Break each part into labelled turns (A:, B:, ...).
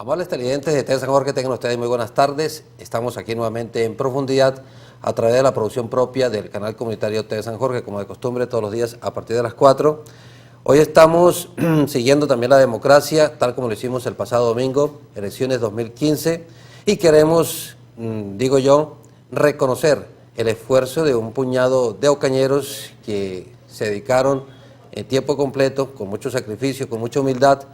A: Amables televidentes de TV San Jorge, tengan ustedes muy buenas tardes. Estamos aquí nuevamente en profundidad a través de la producción propia del canal comunitario TV San Jorge, como de costumbre, todos los días a partir de las 4. Hoy estamos siguiendo también la democracia, tal como lo hicimos el pasado domingo, elecciones 2015, y queremos, digo yo, reconocer el esfuerzo de un puñado de ocañeros que se dedicaron en tiempo completo, con mucho sacrificio, con mucha humildad,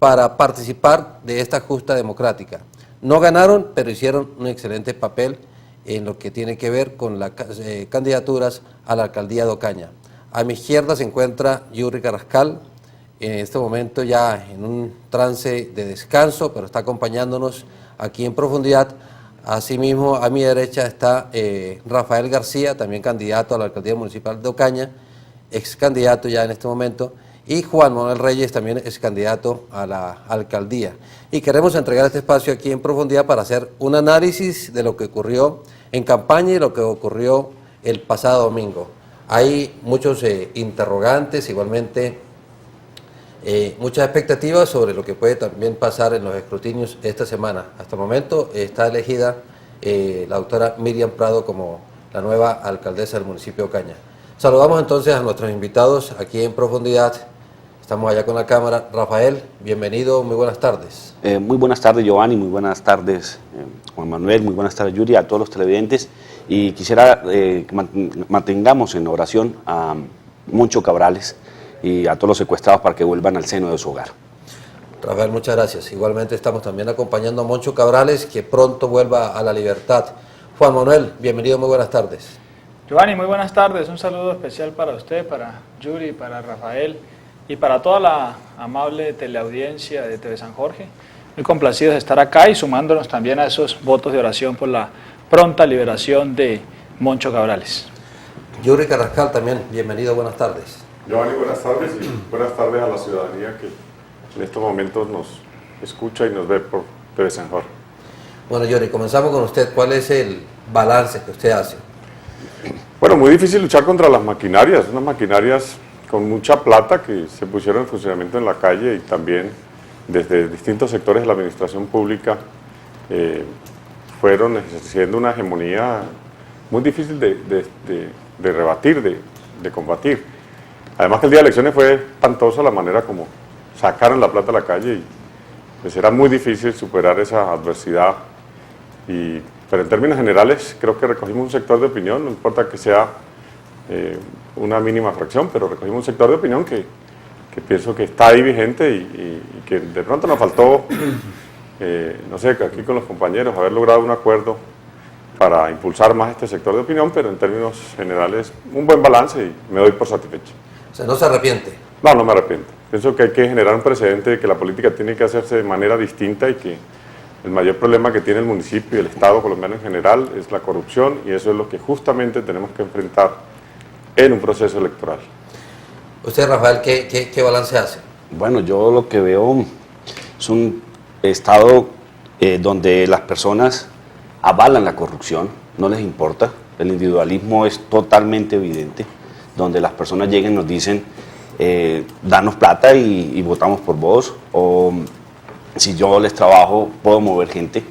A: para participar de esta justa democrática. No ganaron, pero hicieron un excelente papel en lo que tiene que ver con las candidaturas a la alcaldía de Ocaña. A mi izquierda se encuentra Yuri Carrascal, en este momento ya en un trance de descanso, pero está acompañándonos aquí en profundidad. Asimismo, a mi derecha está Rafael García, también candidato a la alcaldía municipal de Ocaña, ex candidato ya en este momento, y Juan Manuel Reyes también es candidato a la alcaldía. Y queremos entregar este espacio aquí en profundidad para hacer un análisis de lo que ocurrió en campaña y lo que ocurrió el pasado domingo. Hay muchos interrogantes, igualmente muchas expectativas sobre lo que puede también pasar en los escrutinios esta semana. Hasta el momento está elegida la doctora Miriam Prado como la nueva alcaldesa del municipio de Ocaña. Saludamos entonces a nuestros invitados aquí en profundidad. Estamos allá con la cámara. Rafael, bienvenido, muy buenas tardes.
B: Muy buenas tardes, Giovanni, muy buenas tardes, Juan Manuel, muy buenas tardes, Yuri, a todos los televidentes. Y quisiera que mantengamos en oración a Moncho Cabrales y a todos los secuestrados para que vuelvan al seno de su hogar.
A: Rafael, muchas gracias. Igualmente estamos también acompañando a Moncho Cabrales, que pronto vuelva a la libertad. Juan Manuel, bienvenido, muy buenas tardes.
C: Giovanni, muy buenas tardes. Un saludo especial para usted, para Yuri, para Rafael y para toda la amable teleaudiencia de TV San Jorge. Muy complacidos de estar acá y sumándonos también a esos votos de oración por la pronta liberación de Moncho Cabrales.
A: Yuri Carrascal también, bienvenido, buenas tardes.
D: Giovanni, buenas tardes y buenas tardes a la ciudadanía que en estos momentos nos escucha y nos ve por TV San Jorge.
A: Bueno, Yuri, comenzamos con usted. ¿Cuál es el balance que usted hace?
D: Bueno, muy difícil luchar contra las maquinarias, unas maquinarias con mucha plata que se pusieron en funcionamiento en la calle y también desde distintos sectores de la administración pública fueron ejerciendo una hegemonía muy difícil de rebatir, de combatir. Además que el día de elecciones fue espantosa la manera como sacaron la plata a la calle y pues era muy difícil superar esa adversidad. Pero en términos generales creo que recogimos un sector de opinión, no importa que sea una mínima fracción, pero recogimos un sector de opinión que pienso que está ahí vigente y que de pronto nos faltó, no sé, aquí con los compañeros, haber logrado un acuerdo para impulsar más este sector de opinión, pero en términos generales un buen balance y me doy por satisfecho.
A: O sea, ¿no se arrepiente?
D: No, no me arrepiento. Pienso que hay que generar un precedente de que la política tiene que hacerse de manera distinta y que el mayor problema que tiene el municipio y el Estado colombiano en general es la corrupción y eso es lo que justamente tenemos que enfrentar en un proceso electoral.
A: Usted, Rafael, ¿qué balance hace?
B: Bueno, yo lo que veo es un Estado donde las personas avalan la corrupción, no les importa, el individualismo es totalmente evidente, donde las personas llegan y nos dicen, danos plata y votamos por vos, o si yo les trabajo, puedo mover gente.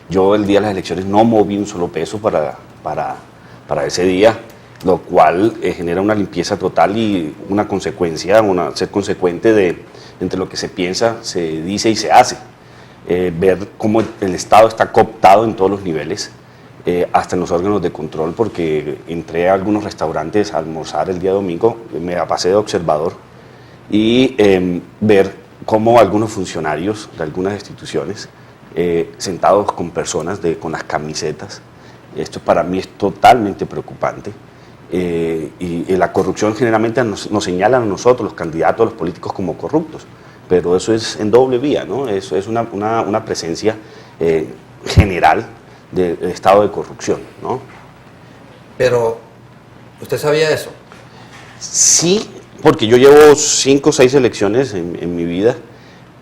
B: Yo el día de las elecciones no moví un solo peso para ese día, lo cual genera una limpieza total y una consecuencia, ser consecuente entre lo que se piensa, se dice y se hace. Ver cómo el Estado está cooptado en todos los niveles, hasta en los órganos de control, porque entré a algunos restaurantes a almorzar el día domingo, me la pasé de observador, y ver cómo algunos funcionarios de algunas instituciones, sentados con personas con las camisetas, esto para mí es totalmente preocupante, y la corrupción generalmente nos señalan a nosotros, los candidatos, los políticos, como corruptos, pero eso es en doble vía, ¿no? Eso es una presencia general del estado de corrupción, ¿no?
A: Pero, ¿usted sabía eso?
B: Sí, porque yo llevo 5 o 6 elecciones en mi vida,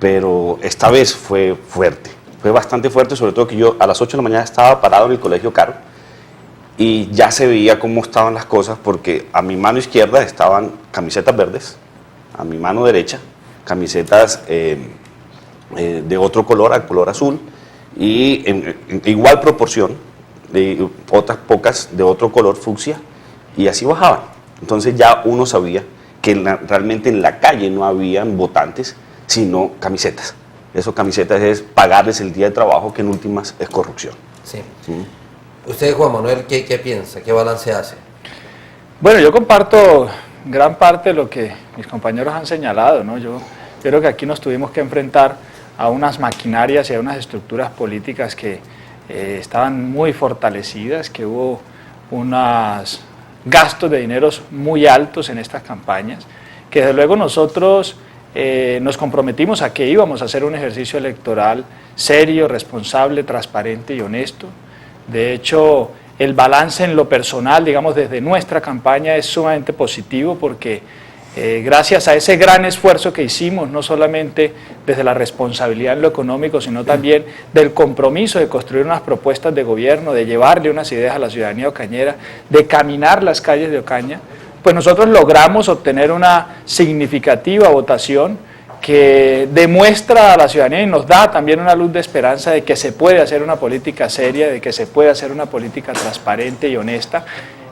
B: pero esta vez fue fuerte, fue bastante fuerte, sobre todo que yo a las 8 de la mañana estaba parado en el Colegio Caro y ya se veía cómo estaban las cosas, porque a mi mano izquierda estaban camisetas verdes, a mi mano derecha camisetas de otro color al color azul, y en igual proporción de otras pocas de otro color fucsia, y así bajaban. Entonces ya uno sabía que realmente en la calle no habían votantes, sino camisetas. Eso, camisetas, es pagarles el día de trabajo, que en últimas es corrupción.
A: Sí. Usted, Juan Manuel, ¿qué piensa? ¿Qué balance hace?
C: Bueno, yo comparto gran parte de lo que mis compañeros han señalado, ¿no? Yo creo que aquí nos tuvimos que enfrentar a unas maquinarias y a unas estructuras políticas que estaban muy fortalecidas, que hubo unos gastos de dineros muy altos en estas campañas, que desde luego nosotros nos comprometimos a que íbamos a hacer un ejercicio electoral serio, responsable, transparente y honesto. De hecho, el balance en lo personal, digamos, desde nuestra campaña es sumamente positivo, porque gracias a ese gran esfuerzo que hicimos, no solamente desde la responsabilidad en lo económico, sino también del compromiso de construir unas propuestas de gobierno, de llevarle unas ideas a la ciudadanía ocañera, de caminar las calles de Ocaña, pues nosotros logramos obtener una significativa votación que demuestra a la ciudadanía y nos da también una luz de esperanza de que se puede hacer una política seria, de que se puede hacer una política transparente y honesta.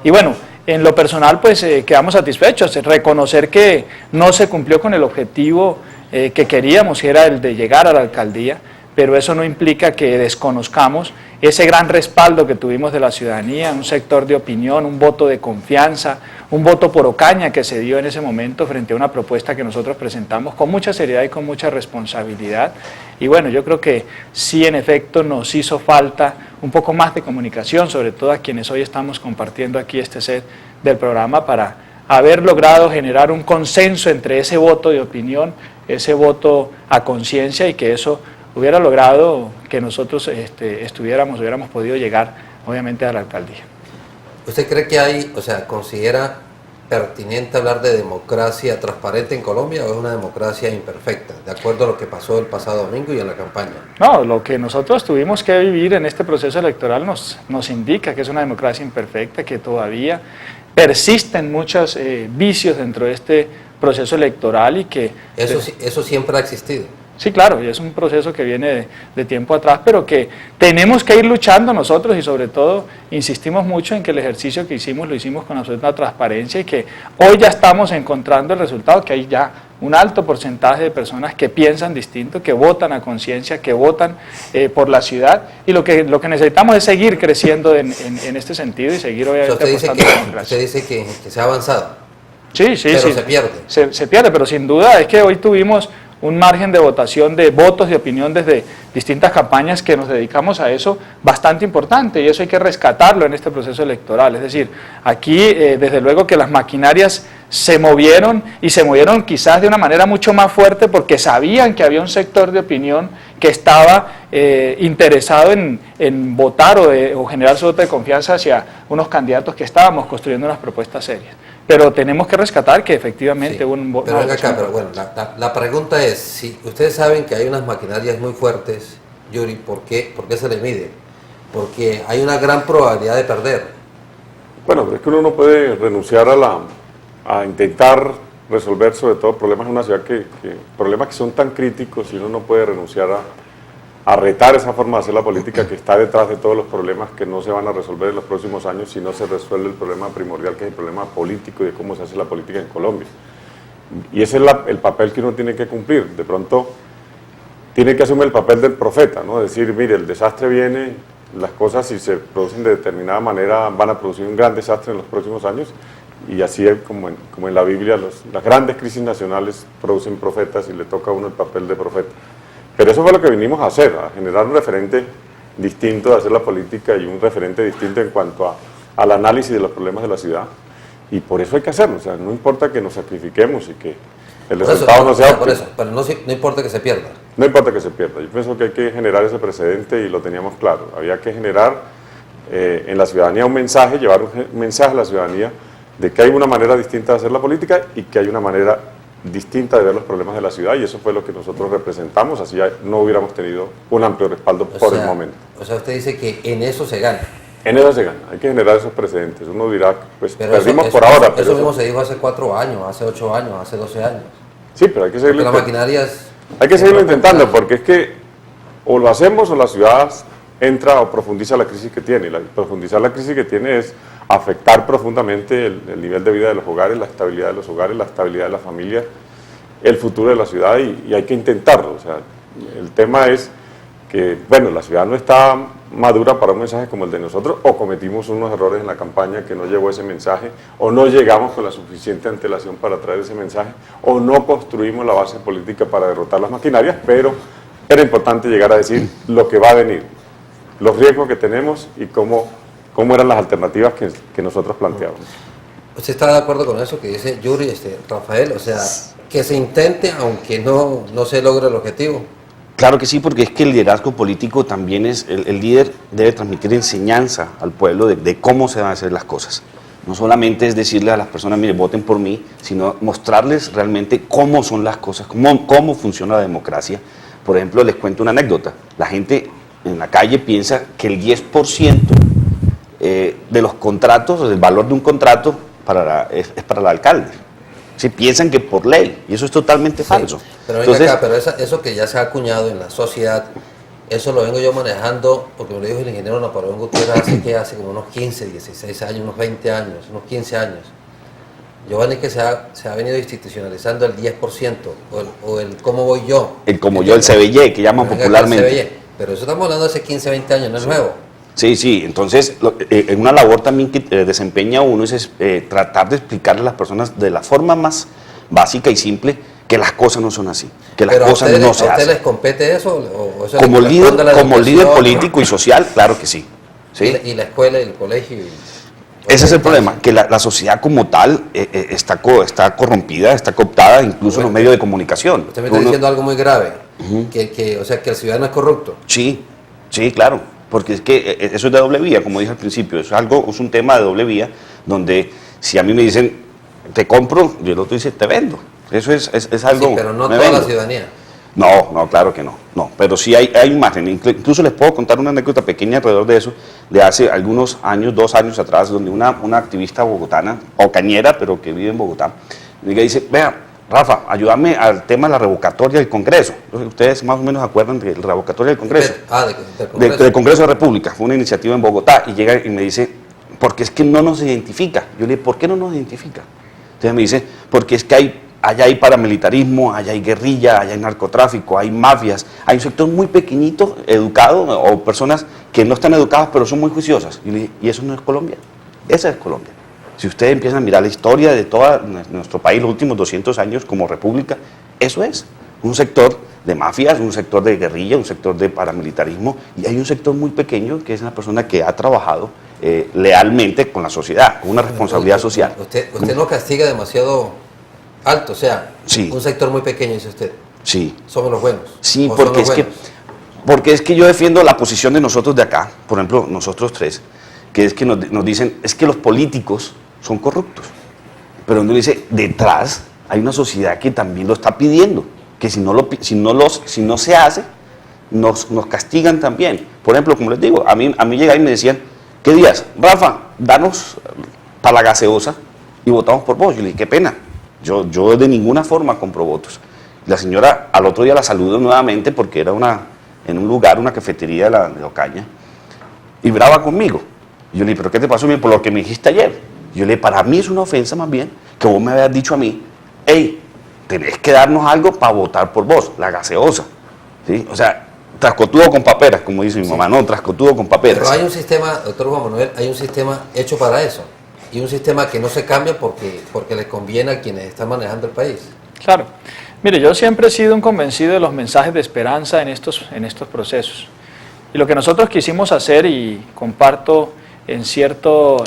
C: Y bueno, en lo personal pues quedamos satisfechos, reconocer que no se cumplió con el objetivo que queríamos, que era el de llegar a la alcaldía, pero eso no implica que desconozcamos ese gran respaldo que tuvimos de la ciudadanía, un sector de opinión, un voto de confianza, un voto por Ocaña que se dio en ese momento frente a una propuesta que nosotros presentamos con mucha seriedad y con mucha responsabilidad. Y bueno, yo creo que sí, en efecto, nos hizo falta un poco más de comunicación, sobre todo a quienes hoy estamos compartiendo aquí este set del programa, para haber logrado generar un consenso entre ese voto de opinión, ese voto a conciencia, y que eso hubiera logrado que nosotros hubiéramos podido llegar, obviamente, a la alcaldía.
A: ¿Usted cree que hay, considera pertinente hablar de democracia transparente en Colombia, o es una democracia imperfecta, de acuerdo a lo que pasó el pasado domingo y en la campaña?
C: No, lo que nosotros tuvimos que vivir en este proceso electoral nos indica que es una democracia imperfecta, que todavía persisten muchos vicios dentro de este proceso electoral, y que...
A: Eso siempre ha existido.
C: Sí, claro, y es un proceso que viene de tiempo atrás, pero que tenemos que ir luchando nosotros, y sobre todo insistimos mucho en que el ejercicio que hicimos lo hicimos con absoluta transparencia, y que hoy ya estamos encontrando el resultado, que hay ya un alto porcentaje de personas que piensan distinto, que votan a conciencia, que votan por la ciudad, y lo que necesitamos es seguir creciendo en este sentido y seguir obviamente apostando a la democracia.
A: Usted dice que se ha avanzado.
C: Sí,
A: pero
C: sí.
A: Se pierde.
C: Se pierde, pero sin duda es que hoy tuvimos un margen de votación de votos de opinión desde distintas campañas que nos dedicamos a eso bastante importante, y eso hay que rescatarlo en este proceso electoral. Es decir, aquí desde luego que las maquinarias se movieron, y se movieron quizás de una manera mucho más fuerte, porque sabían que había un sector de opinión que estaba interesado en votar o generar su voto de confianza hacia unos candidatos que estábamos construyendo unas propuestas serias. Pero tenemos que rescatar que efectivamente hubo un voto.
A: Pero venga acá, pero bueno, la pregunta es, si ustedes saben que hay unas maquinarias muy fuertes, Yuri, ¿por qué se le mide? Porque hay una gran probabilidad de perder.
D: Bueno, es que uno no puede renunciar a intentar resolver sobre todo problemas en una ciudad problemas que son tan críticos, y uno no puede renunciar a retar esa forma de hacer la política que está detrás de todos los problemas que no se van a resolver en los próximos años si no se resuelve el problema primordial, que es el problema político y de cómo se hace la política en Colombia. Y ese es el papel que uno tiene que cumplir. De pronto tiene que asumir el papel del profeta, ¿no? Decir, mire, el desastre viene, las cosas, si se producen de determinada manera, van a producir un gran desastre en los próximos años, y así es como en la Biblia, las grandes crisis nacionales producen profetas, y le toca a uno el papel de profeta. Pero eso fue lo que vinimos a hacer, a generar un referente distinto de hacer la política, y un referente distinto en cuanto al análisis de los problemas de la ciudad, y por eso hay que hacerlo. O sea, no importa que nos sacrifiquemos y que el resultado no sea óptimo.
A: Por eso, pero no importa que se pierda.
D: No importa que se pierda. Yo pienso que hay que generar ese precedente, y lo teníamos claro. Había que generar en la ciudadanía un mensaje, llevar un mensaje a la ciudadanía de que hay una manera distinta de hacer la política, y que hay una manera distinta de ver los problemas de la ciudad, y eso fue lo que nosotros representamos. Así ya no hubiéramos tenido un amplio respaldo por el momento.
A: O sea, usted dice que en eso se gana.
D: En eso se gana, hay que generar esos precedentes. Uno dirá, pues
A: pero
D: perdimos
A: eso,
D: por ahora.
A: Eso mismo se dijo hace 4 años, hace 8 años, hace 12 años.
D: Sí, pero hay que seguir.
A: Porque la maquinaria es...
D: Hay que seguirlo intentando, porque es que o lo hacemos o la ciudad entra o profundiza la crisis que tiene. Profundizar la crisis que tiene es afectar profundamente el nivel de vida de los hogares, la estabilidad de los hogares, la estabilidad de las familias, el futuro de la ciudad, y hay que intentarlo. O sea, el tema es que, bueno, la ciudad no está madura para un mensaje como el de nosotros, o cometimos unos errores en la campaña que no llevó ese mensaje, o no llegamos con la suficiente antelación para traer ese mensaje, o no construimos la base política para derrotar las maquinarias, pero era importante llegar a decir lo que va a venir, los riesgos que tenemos y cómo eran las alternativas que nosotros planteábamos.
A: ¿Usted está de acuerdo con eso que dice Yuri, Rafael? O sea, que se intente aunque no se logre el objetivo.
B: Claro que sí, porque es que el liderazgo político también es, el líder debe transmitir enseñanza al pueblo de cómo se van a hacer las cosas. No solamente es decirle a las personas, mire, voten por mí, sino mostrarles realmente cómo son las cosas, cómo funciona la democracia. Por ejemplo, les cuento una anécdota. La gente en la calle piensa que el 10% de los contratos, del valor de un contrato, es para el alcalde. Sí, piensan que por ley, y eso es totalmente falso.
A: Pero venga. Entonces, acá, pero eso que ya se ha acuñado en la sociedad, eso lo vengo yo manejando, porque me lo dijo el ingeniero Napoleón Gutiérrez hace como unos 15, 16 años, unos 20 años, unos 15 años. Giovanni, que se ha venido institucionalizando el 10%, o el cómo voy yo.
B: El cómo yo, el CBY, que llaman popularmente.
A: El CBY. Pero eso estamos hablando de hace 15, 20 años, no es nuevo.
B: Sí, sí, entonces en una labor también que desempeña uno es tratar de explicarle a las personas de la forma más básica y simple que las cosas no son así, que las cosas no se hacen.
A: ¿A usted les compete eso? ¿O eso
B: como líder político y social, claro que sí. ¿Sí?
A: ¿Y la escuela y el colegio?
B: Ese es el problema, que la sociedad como tal está corrompida, está cooptada incluso en los medios de comunicación.
A: Usted me está diciendo algo muy grave, o sea, que el ciudadano es corrupto.
B: Sí, sí, claro. Porque es que eso es de doble vía, como dije al principio, es un tema de doble vía, donde si a mí me dicen, te compro, y el otro dice, te vendo. Eso es algo...
A: Sí, pero no toda la ciudadanía.
B: No, claro que no, pero sí hay un margen. Incluso les puedo contar una anécdota pequeña alrededor de eso, de hace algunos años, 2 años atrás, donde una activista bogotana, o cañera, pero que vive en Bogotá, dice, vea, Rafa, ayúdame al tema de la revocatoria del Congreso. Ustedes más o menos acuerdan de la revocatoria del Congreso. Del Congreso de la República. Fue una iniciativa en Bogotá y llega y me dice, porque es que no nos identifica. Yo le dije, ¿por qué no nos identifica? Entonces me dice, porque es que allá hay paramilitarismo, allá hay guerrilla, allá hay narcotráfico, hay mafias, hay un sector muy pequeñito, educado, o personas que no están educadas pero son muy juiciosas. Y le dije, ¿y eso no es Colombia? Esa es Colombia. Si ustedes empiezan a mirar la historia de todo nuestro país, los últimos 200 años como república, eso es un sector de mafias, un sector de guerrilla, un sector de paramilitarismo, y hay un sector muy pequeño que es la persona que ha trabajado lealmente con la sociedad, con una responsabilidad social.
A: Usted no castiga demasiado alto, o sea,
B: sí.
A: Un sector muy pequeño, dice usted.
B: Sí.
A: Somos los buenos.
B: Sí, porque es que yo defiendo la posición de nosotros de acá, por ejemplo, nosotros tres, que es que nos dicen, es que los políticos son corruptos, pero uno dice, detrás hay una sociedad que también lo está pidiendo, que si no se hace, nos castigan también. Por ejemplo, como les digo, a mí llegaban y me decían, ¿qué días? Rafa, danos para la gaseosa y votamos por vos. Yo le dije, qué pena, yo de ninguna forma compro votos. La señora al otro día la saludo nuevamente porque era en un lugar, una cafetería de Ocaña, y brava conmigo. Y yo le dije, ¿pero qué te pasó? Por lo que me dijiste ayer. Yo le dije, para mí es una ofensa más bien que vos me habías dicho a mí, hey, tenés que darnos algo para votar por vos, la gaseosa. ¿Sí? O sea, trascotudo con paperas, como dice mi mamá, no, trascotudo con paperas.
A: Pero hay un sistema, doctor Juan Manuel, hay un sistema hecho para eso, y un sistema que no se cambia porque le conviene a quienes están manejando el país.
C: Claro. Mire, yo siempre he sido un convencido de los mensajes de esperanza en estos procesos. Y lo que nosotros quisimos hacer, y comparto en cierto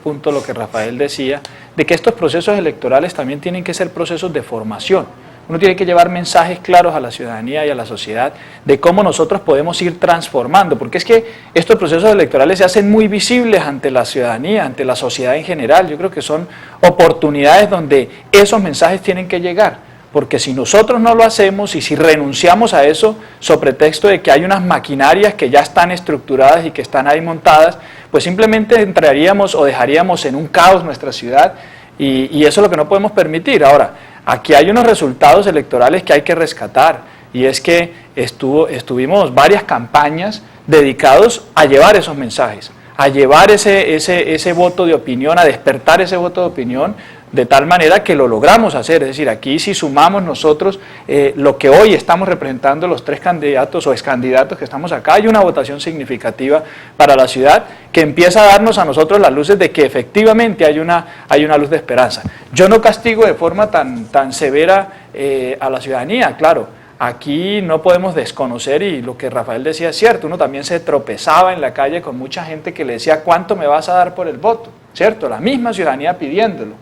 C: punto lo que Rafael decía, de que estos procesos electorales también tienen que ser procesos de formación. Uno tiene que llevar mensajes claros a la ciudadanía y a la sociedad de cómo nosotros podemos ir transformando, porque es que estos procesos electorales se hacen muy visibles ante la ciudadanía, ante la sociedad en general. Yo creo que son oportunidades donde esos mensajes tienen que llegar. Porque si nosotros no lo hacemos y si renunciamos a eso, sobre pretexto de que hay unas maquinarias que ya están estructuradas y que están ahí montadas, pues simplemente entraríamos o dejaríamos en un caos nuestra ciudad, y eso es lo que no podemos permitir. Ahora, aquí hay unos resultados electorales que hay que rescatar. y es que estuvimos varias campañas dedicados a llevar esos mensajes, a llevar ese voto de opinión, a despertar ese voto de opinión, de tal manera que lo logramos hacer. Es decir, aquí si sumamos nosotros lo que hoy estamos representando los 3 candidatos o excandidatos que estamos acá, hay una votación significativa para la ciudad que empieza a darnos a nosotros las luces de que efectivamente hay una luz de esperanza. Yo no castigo de forma tan severa a la ciudadanía, claro. Aquí no podemos desconocer, y lo que Rafael decía es cierto, uno también se tropezaba en la calle con mucha gente que le decía ¿cuánto me vas a dar por el voto? ¿Cierto? La misma ciudadanía pidiéndolo.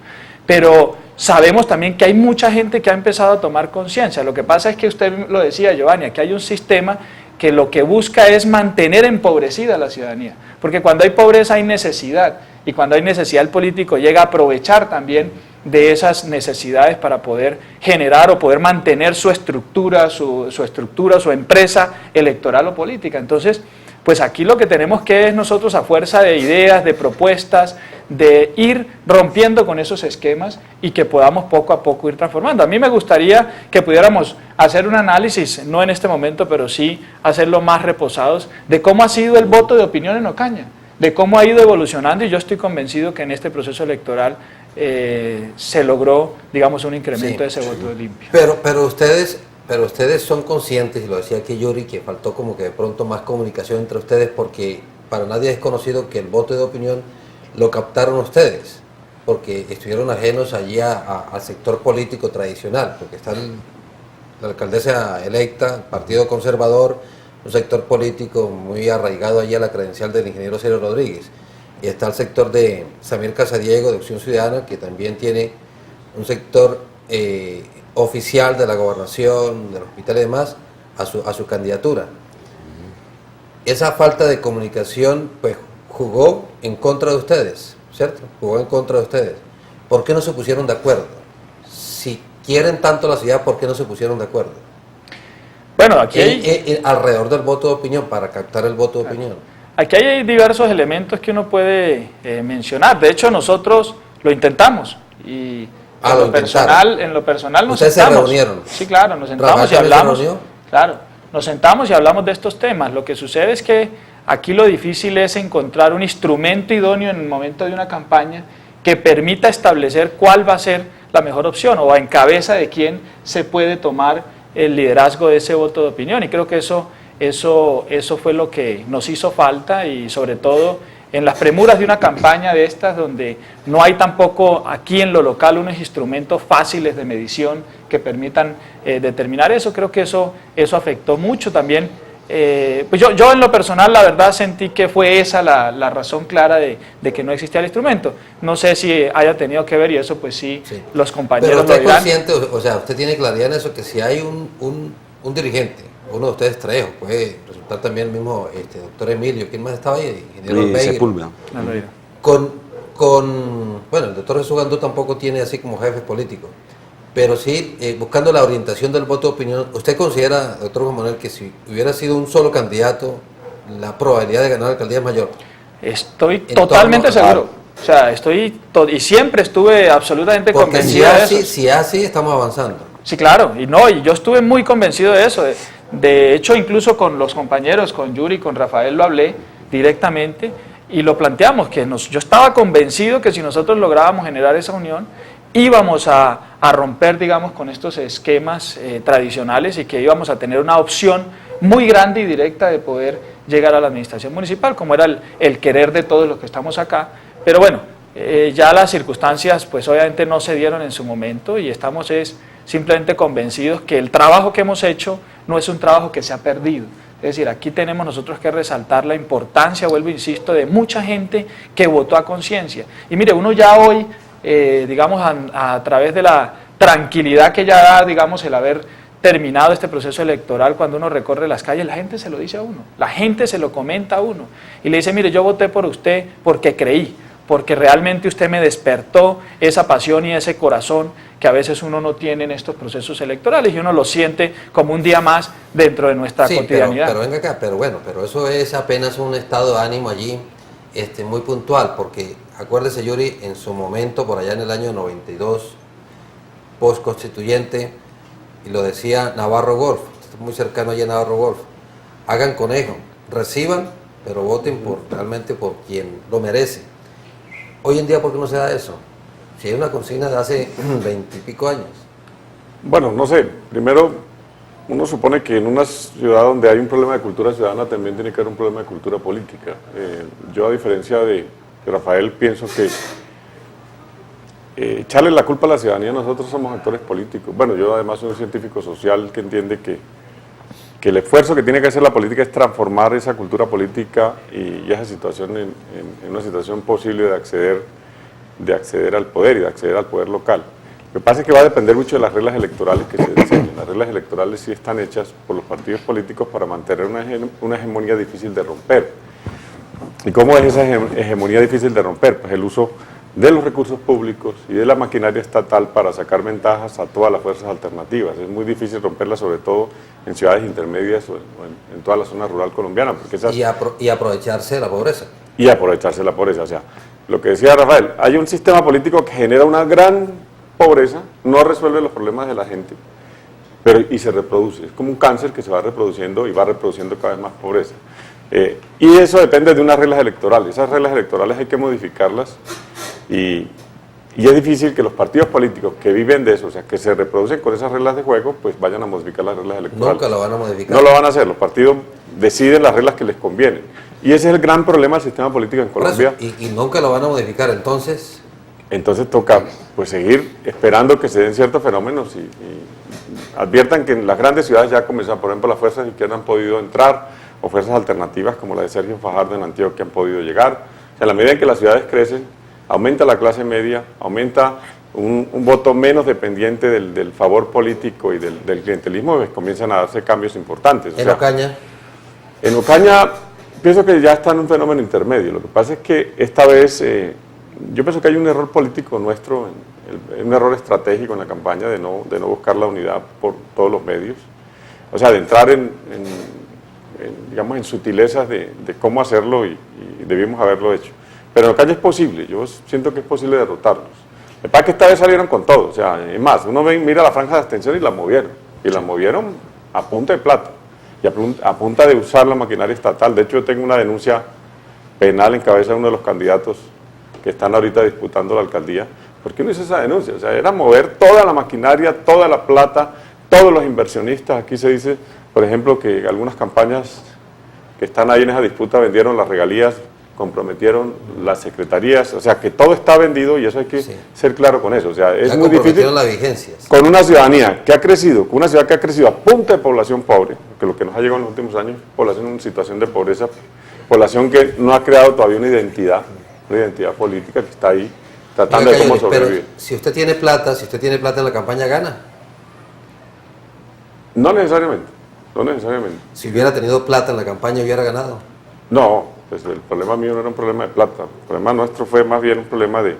C: Pero sabemos también que hay mucha gente que ha empezado a tomar conciencia. Lo que pasa es que usted lo decía, Giovanni, aquí hay un sistema que lo que busca es mantener empobrecida a la ciudadanía. Porque cuando hay pobreza hay necesidad, y cuando hay necesidad el político llega a aprovechar también de esas necesidades para poder generar o poder mantener su estructura, su empresa electoral o política. Entonces, pues aquí lo que tenemos que es nosotros, a fuerza de ideas, de propuestas, de ir rompiendo con esos esquemas y que podamos poco a poco ir transformando. A mí me gustaría que pudiéramos hacer un análisis, no en este momento, pero sí hacerlo más reposados, de cómo ha sido el voto de opinión en Ocaña, de cómo ha ido evolucionando, y yo estoy convencido que en este proceso electoral se logró, digamos, un incremento de ese voto limpio.
A: Pero ustedes son conscientes, y lo decía aquí Yuri, que faltó como que de pronto más comunicación entre ustedes, porque para nadie es conocido que el voto de opinión lo captaron ustedes, porque estuvieron ajenos allí al sector político tradicional, porque está la alcaldesa electa, el Partido Conservador, un sector político muy arraigado allí a la credencial del ingeniero Ciro Rodríguez, y está el sector de Samir Casadiego, de Opción Ciudadana, que también tiene un sector oficial de la gobernación, del hospital y demás, a su candidatura. Esa falta de comunicación pues jugó en contra de ustedes, ¿cierto? Jugó en contra de ustedes. ¿Por qué no se pusieron de acuerdo? Si quieren tanto la ciudad, ¿por qué no se pusieron de acuerdo?
C: Bueno, aquí hay...
A: alrededor del voto de opinión, para captar el voto de opinión.
C: Aquí hay diversos elementos que uno puede mencionar. De hecho, nosotros lo intentamos, y en lo personal nos
A: sentamos. ¿Ustedes se reunieron?
C: Sí, claro, nos sentamos y hablamos. Claro, nos sentamos y hablamos de estos temas. Lo que sucede es que aquí lo difícil es encontrar un instrumento idóneo en el momento de una campaña que permita establecer cuál va a ser la mejor opción, o en cabeza de quién se puede tomar el liderazgo de ese voto de opinión. Y creo que eso fue lo que nos hizo falta, y sobre todo en las premuras de una campaña de estas, donde no hay tampoco aquí en lo local unos instrumentos fáciles de medición que permitan determinar eso. Creo que eso afectó mucho también. Pues yo en lo personal, la verdad, sentí que fue esa la razón clara de que no existía el instrumento. No sé si haya tenido que ver, y eso pues sí. Los compañeros
A: lo dirán. Pero usted es consciente, o sea, usted tiene claridad en eso, que si hay un dirigente, uno de ustedes tres, puede resultar también el mismo doctor Emilio, ¿quién más estaba ahí? Ingeniero
B: Sepúlveda.
A: Bueno, el doctor Jesús Gandú tampoco tiene así como jefe político, pero sí buscando la orientación del voto de opinión. ¿Usted considera, doctor Juan Manuel, que si hubiera sido un solo candidato, la probabilidad de ganar la alcaldía es mayor?
C: Estoy totalmente seguro. O sea, y siempre estuve absolutamente convencido de eso.
A: Si así estamos avanzando.
C: Sí, claro, y yo estuve muy convencido de eso. De hecho, incluso con los compañeros, con Yuri, con Rafael, lo hablé directamente y lo planteamos, yo estaba convencido que si nosotros lográbamos generar esa unión, íbamos a romper, digamos, con estos esquemas tradicionales, y que íbamos a tener una opción muy grande y directa de poder llegar a la administración municipal, como era el querer de todos los que estamos acá. Pero bueno, ya las circunstancias pues obviamente no se dieron en su momento, y estamos simplemente convencidos que el trabajo que hemos hecho no es un trabajo que se ha perdido. Es decir, aquí tenemos nosotros que resaltar la importancia, vuelvo, insisto, de mucha gente que votó a conciencia. Y mire, uno ya hoy, digamos, a través de la tranquilidad que ya da, digamos, el haber terminado este proceso electoral, cuando uno recorre las calles, la gente se lo dice a uno, la gente se lo comenta a uno, y le dice, mire, yo voté por usted porque creí, porque realmente usted me despertó esa pasión y ese corazón que a veces uno no tiene en estos procesos electorales, y uno lo siente como un día más dentro de nuestra cotidianidad.
A: Pero venga acá, pero eso es apenas un estado de ánimo allí muy puntual, porque acuérdese, Yuri, en su momento, por allá en el año 92, post-constituyente, y lo decía Navarro Golf, muy cercano allí en Navarro Golf, hagan conejo, reciban, pero voten realmente por quien lo merece. Hoy en día, ¿por qué no se da eso? Si hay una consigna de hace 20 y pico años.
D: Bueno, no sé, primero uno supone que en una ciudad donde hay un problema de cultura ciudadana también tiene que haber un problema de cultura política. Yo, a diferencia de Rafael, pienso que echarle la culpa a la ciudadanía, nosotros somos actores políticos. Bueno, yo además soy un científico social que entiende que el esfuerzo que tiene que hacer la política es transformar esa cultura política y esa situación en una situación posible de acceder al poder y de acceder al poder local. Lo que pasa es que va a depender mucho de las reglas electorales que se diseñen. Las reglas electorales sí están hechas por los partidos políticos para mantener una hegemonía difícil de romper. ¿Y cómo es esa hegemonía difícil de romper? Pues el uso de los recursos públicos y de la maquinaria estatal para sacar ventajas a todas las fuerzas alternativas. Es muy difícil romperla, sobre todo en ciudades intermedias o en toda la zona rural colombiana. Porque
A: Y aprovecharse de la pobreza.
D: Y aprovecharse de la pobreza. O sea, lo que decía Rafael, hay un sistema político que genera una gran pobreza, no resuelve los problemas de la gente, y se reproduce. Es como un cáncer que se va reproduciendo y va reproduciendo cada vez más pobreza. Y eso depende de unas reglas electorales. Esas reglas electorales hay que modificarlas y es difícil que los partidos políticos que viven de eso, o sea, que se reproducen con esas reglas de juego, pues vayan a modificar las reglas electorales.
A: Nunca lo van a modificar.
D: No lo van a hacer, los partidos deciden las reglas que les convienen. Y ese es el gran problema del sistema político en Colombia.
A: Y nunca lo van a modificar, entonces...
D: Entonces toca pues seguir esperando que se den ciertos fenómenos y adviertan que en las grandes ciudades ya comienzan, por ejemplo, las fuerzas izquierdas han podido entrar, o fuerzas alternativas como la de Sergio Fajardo en Antioquia han podido llegar. O sea, a la medida en que las ciudades crecen, aumenta la clase media, aumenta un voto menos dependiente del favor político y del clientelismo, pues comienzan a darse cambios importantes.
A: ¿En Ocaña?
D: En Ocaña pienso que ya está en un fenómeno intermedio. Lo que pasa es que esta vez... yo pienso que hay un error político nuestro, un error estratégico en la campaña de no buscar la unidad por todos los medios. O sea, de entrar digamos, en sutilezas de cómo hacerlo y debimos haberlo hecho. Pero en Ocaña es posible, yo siento que es posible derrotarlos. Lo que pasa es que esta vez salieron con todo, o sea, es más, uno mira la franja de abstención y la movieron. Y la movieron a punta de plata y a punta de usar la maquinaria estatal. De hecho, yo tengo una denuncia penal en cabeza de uno de los candidatos que están ahorita disputando la alcaldía. ¿Por qué no hizo esa denuncia? O sea, era mover toda la maquinaria, toda la plata, todos los inversionistas. Aquí se dice, por ejemplo, que algunas campañas que están ahí en esa disputa vendieron las regalías, comprometieron las secretarías, o sea, que todo está vendido y eso hay que ser claro con eso. O sea, es muy difícil
A: las vigencias.
D: Con una ciudadanía que ha crecido, con una ciudad que ha crecido a punta de población pobre, porque lo que nos ha llegado en los últimos años, población en situación de pobreza, población que no ha creado todavía una identidad política, que está ahí tratando de cómo sobrevivir.
A: Pero si usted tiene plata en la campaña, ¿gana?
D: No necesariamente.
A: Si hubiera tenido plata en la campaña, ¿hubiera ganado?
D: No, pues el problema mío no era un problema de plata. El problema nuestro fue más bien un problema de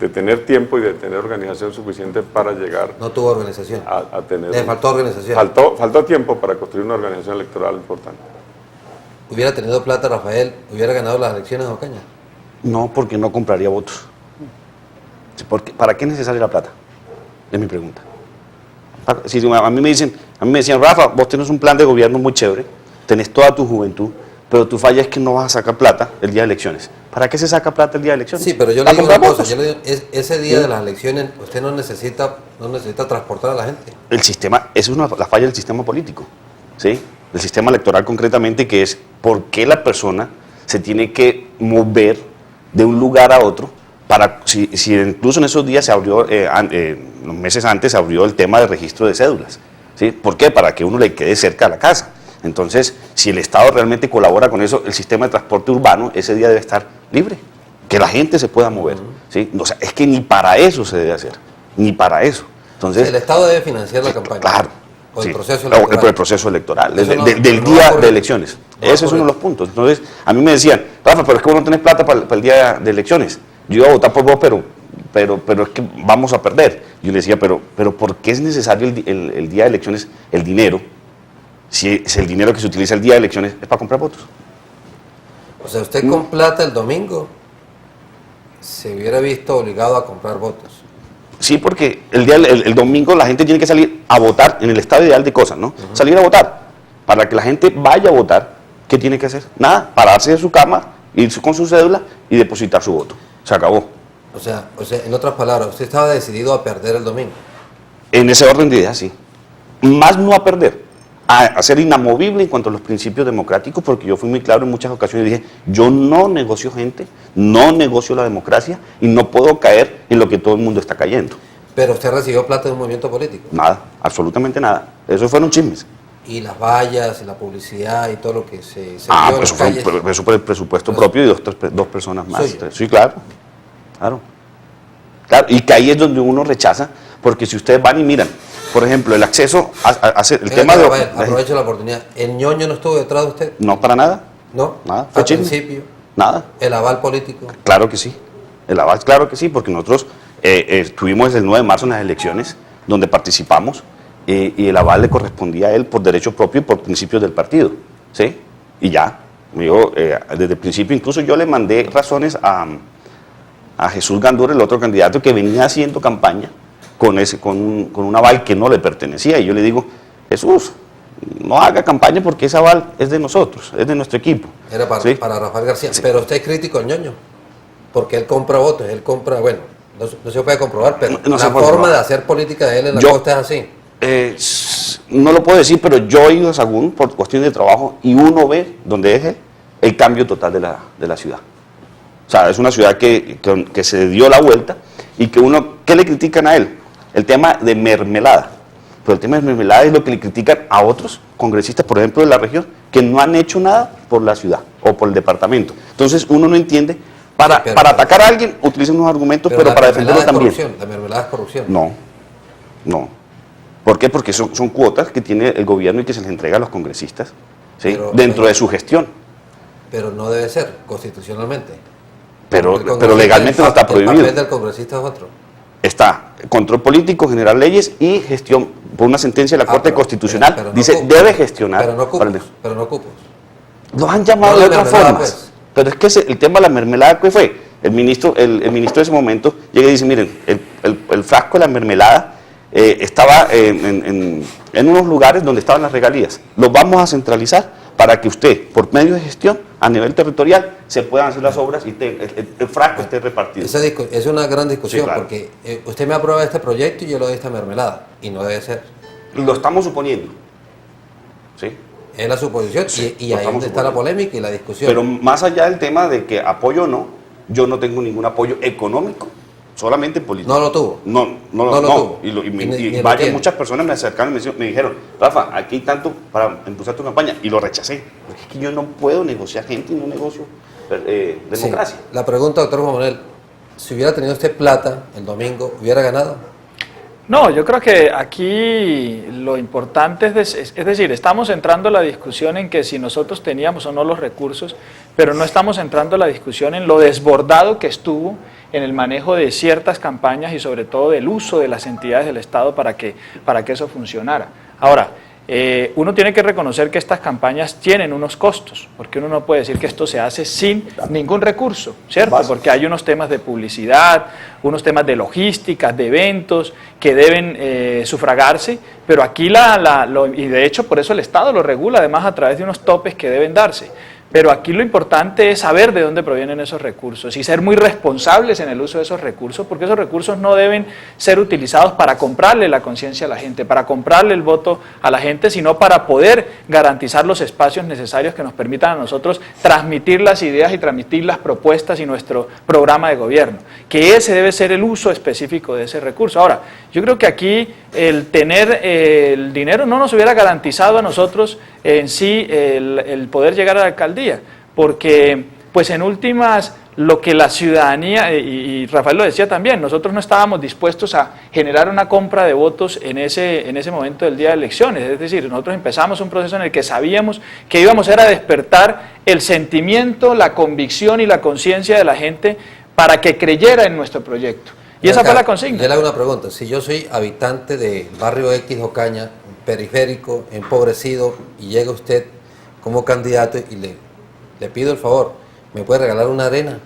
D: tener tiempo y de tener organización suficiente para llegar.
A: No tuvo organización.
D: A tener.
A: Le faltó organización.
D: Faltó tiempo para construir una organización electoral importante.
A: ¿Hubiera tenido plata, Rafael, hubiera ganado las elecciones de Ocaña?
B: No, porque no compraría votos. ¿Para qué es necesaria la plata? Es mi pregunta. Si a mí me decían, Rafa, vos tenés un plan de gobierno muy chévere, tenés toda tu juventud, pero tu falla es que no vas a sacar plata el día de elecciones. ¿Para qué se saca plata el día de elecciones?
A: Sí, pero yo le digo una cosa, ese día de las elecciones usted no necesita transportar a la gente.
B: El sistema, esa es la falla del sistema político, ¿sí? El sistema electoral concretamente, que es por qué la persona se tiene que mover de un lugar a otro, si incluso en esos días se abrió, unos meses antes se abrió el tema del registro de cédulas, ¿sí? ¿Por qué? Para que uno le quede cerca a la casa. Entonces, si el Estado realmente colabora con eso, el sistema de transporte urbano ese día debe estar libre, que la gente se pueda mover, ¿sí? O sea, es que ni para eso se debe hacer, ni para eso. Entonces,
A: el Estado debe financiar la campaña.
B: Claro.
A: O el
B: sí,
A: proceso electoral.
B: Por el proceso electoral, del día de elecciones. Ese es uno de los puntos. Entonces, a mí me decían, Rafa, pero es que vos no tenés plata para el día de elecciones. Yo iba a votar por vos, pero es que vamos a perder. Yo le decía, pero ¿por qué es necesario el día de elecciones el dinero? Si el dinero que se utiliza el día de elecciones es para comprar votos.
A: O sea, usted con plata el domingo se hubiera visto obligado a comprar votos.
B: Sí, porque el domingo la gente tiene que salir a votar en el estado ideal de cosas, ¿no? Salir a votar. Para que la gente vaya a votar, ¿qué tiene que hacer? Nada, pararse de su cama, irse con su cédula y depositar su voto. Se acabó.
A: O sea, en otras palabras, usted estaba decidido a perder el domingo.
B: En ese orden de ideas, sí. Más no a perder, a ser inamovible en cuanto a los principios democráticos, porque yo fui muy claro en muchas ocasiones y dije, yo no negocio gente, no negocio la democracia y no puedo caer en lo que todo el mundo está cayendo.
A: Pero usted recibió plata de un movimiento político.
B: Nada, absolutamente nada. Eso fueron chismes.
A: Y las vallas, y la publicidad y todo lo que se vio en
B: Pues
A: las
B: eso fue
A: calles.
B: eso por el presupuesto propio y dos personas más.
A: Suyo.
B: Sí, claro. Claro. Y que ahí es donde uno rechaza, porque si ustedes van y miran, por ejemplo, el acceso a hacer el
A: Venga,
B: tema de...
A: Rafael, aprovecho la oportunidad. ¿El ñoño no estuvo detrás de usted?
B: No, para nada.
A: ¿No?
B: Nada. Fue
A: Al
B: chisme.
A: principio.
B: Nada.
A: ¿El aval político?
B: Claro que sí. El aval, claro que sí, porque nosotros estuvimos desde el 9 de marzo en las elecciones, donde participamos, y el aval le correspondía a él por derecho propio y por principios del partido. ¿Sí? Y ya. Desde el principio, incluso yo le mandé razones a Jesús Gandura, el otro candidato que venía haciendo campaña con un aval que no le pertenecía. Y yo le digo, Jesús, no haga campaña porque ese aval es de nosotros, es de nuestro equipo.
A: Era
B: ¿Sí?
A: para Rafael García.
B: Sí.
A: Pero usted es crítico al ñoño. Porque él compra votos, él compra, bueno, no se puede comprobar, pero
B: No se
A: la
B: puede
A: forma
B: comprobar.
A: de hacer política de él en la
B: Yo-
A: costa es así.
B: No lo puedo decir, pero yo he ido a Sagún por cuestiones de trabajo y uno ve donde es el cambio total de la ciudad. O sea, es una ciudad que se dio la vuelta y que ¿qué le critican a él? El tema de mermelada. Pero el tema de mermelada es lo que le critican a otros congresistas, por ejemplo, de la región, que no han hecho nada por la ciudad o por el departamento. Entonces uno no entiende, para atacar a alguien utilizan unos argumentos, pero
A: la
B: para
A: mermelada
B: defenderlo
A: es
B: también.
A: corrupción, la mermelada es corrupción.
B: No. ¿Por qué? Porque son cuotas que tiene el gobierno y que se les entrega a los congresistas, ¿sí? Dentro de su gestión.
A: Pero no debe ser constitucionalmente.
B: Pero
A: El congresista,
B: legalmente no está
A: El
B: prohibido.
A: papel del congresista es otro.
B: Está control político, generar leyes y gestión. Por una sentencia de la Corte Constitucional
A: pero no
B: dice
A: cupos.
B: debe gestionar.
A: Pero no
B: para
A: cupos. Pero no cupos.
B: Los han llamado
A: No
B: de
A: la
B: otras
A: mermelada,
B: formas.
A: pues.
B: Pero es que el tema de la mermelada, ¿qué fue? El ministro de ese momento llega y dice, miren, el frasco de la mermelada estaba en unos lugares donde estaban las regalías. Los vamos a centralizar para que usted, por medio de gestión, a nivel territorial, se puedan hacer las obras y el frasco esté repartido.
A: Esa es una gran discusión,
B: Sí, claro.
A: porque usted me aprueba este proyecto y yo le doy esta mermelada. Y no debe ser.
B: Lo estamos suponiendo. ¿Sí?
A: Es la suposición.
B: Sí,
A: y
B: lo
A: ahí es
B: estamos
A: donde está la
B: suponiendo.
A: polémica y la discusión.
B: Pero más allá del tema de que apoyo o no, yo no tengo ningún apoyo económico, solamente político.
A: No lo tuvo.
B: No
A: No lo tuvo.
B: Y
A: Ni lo
B: varias,
A: tiene.
B: muchas personas me acercaron y me dijeron, Rafa, aquí hay tanto para impulsar tu campaña. Y lo rechacé. Porque es que yo no puedo negociar gente y no negocio democracia.
A: Sí. La pregunta, doctor Juan Manuel, si hubiera tenido usted plata el domingo, ¿hubiera ganado?
C: No, yo creo que aquí lo importante es decir, estamos entrando la discusión en que si nosotros teníamos o no los recursos, pero no estamos entrando la discusión en lo desbordado que estuvo en el manejo de ciertas campañas y sobre todo del uso de las entidades del Estado para que eso funcionara. Ahora, uno tiene que reconocer que estas campañas tienen unos costos, porque uno no puede decir que esto se hace sin ningún recurso, ¿cierto? Porque hay unos temas de publicidad, unos temas de logística, de eventos que deben sufragarse, pero aquí y de hecho por eso el Estado lo regula además a través de unos topes que deben darse. Pero aquí lo importante es saber de dónde provienen esos recursos y ser muy responsables en el uso de esos recursos, porque esos recursos no deben ser utilizados para comprarle la conciencia a la gente, para comprarle el voto a la gente, sino para poder garantizar los espacios necesarios que nos permitan a nosotros transmitir las ideas y transmitir las propuestas y nuestro programa de gobierno, que ese debe ser el uso específico de ese recurso. Ahora, yo creo que aquí el tener el dinero no nos hubiera garantizado a nosotros en sí el poder llegar a la alcaldía, porque pues en últimas lo que la ciudadanía, y Rafael lo decía también, nosotros no estábamos dispuestos a generar una compra de votos en ese momento del día de elecciones, es decir, nosotros empezamos un proceso en el que sabíamos que íbamos a despertar el sentimiento, la convicción y la conciencia de la gente para que creyera en nuestro proyecto. Y esa fue la consigna.
A: Yo le hago una pregunta. Si yo soy habitante del barrio X Ocaña, periférico, empobrecido, y llega usted como candidato y le pido el favor, ¿me puede regalar una arena?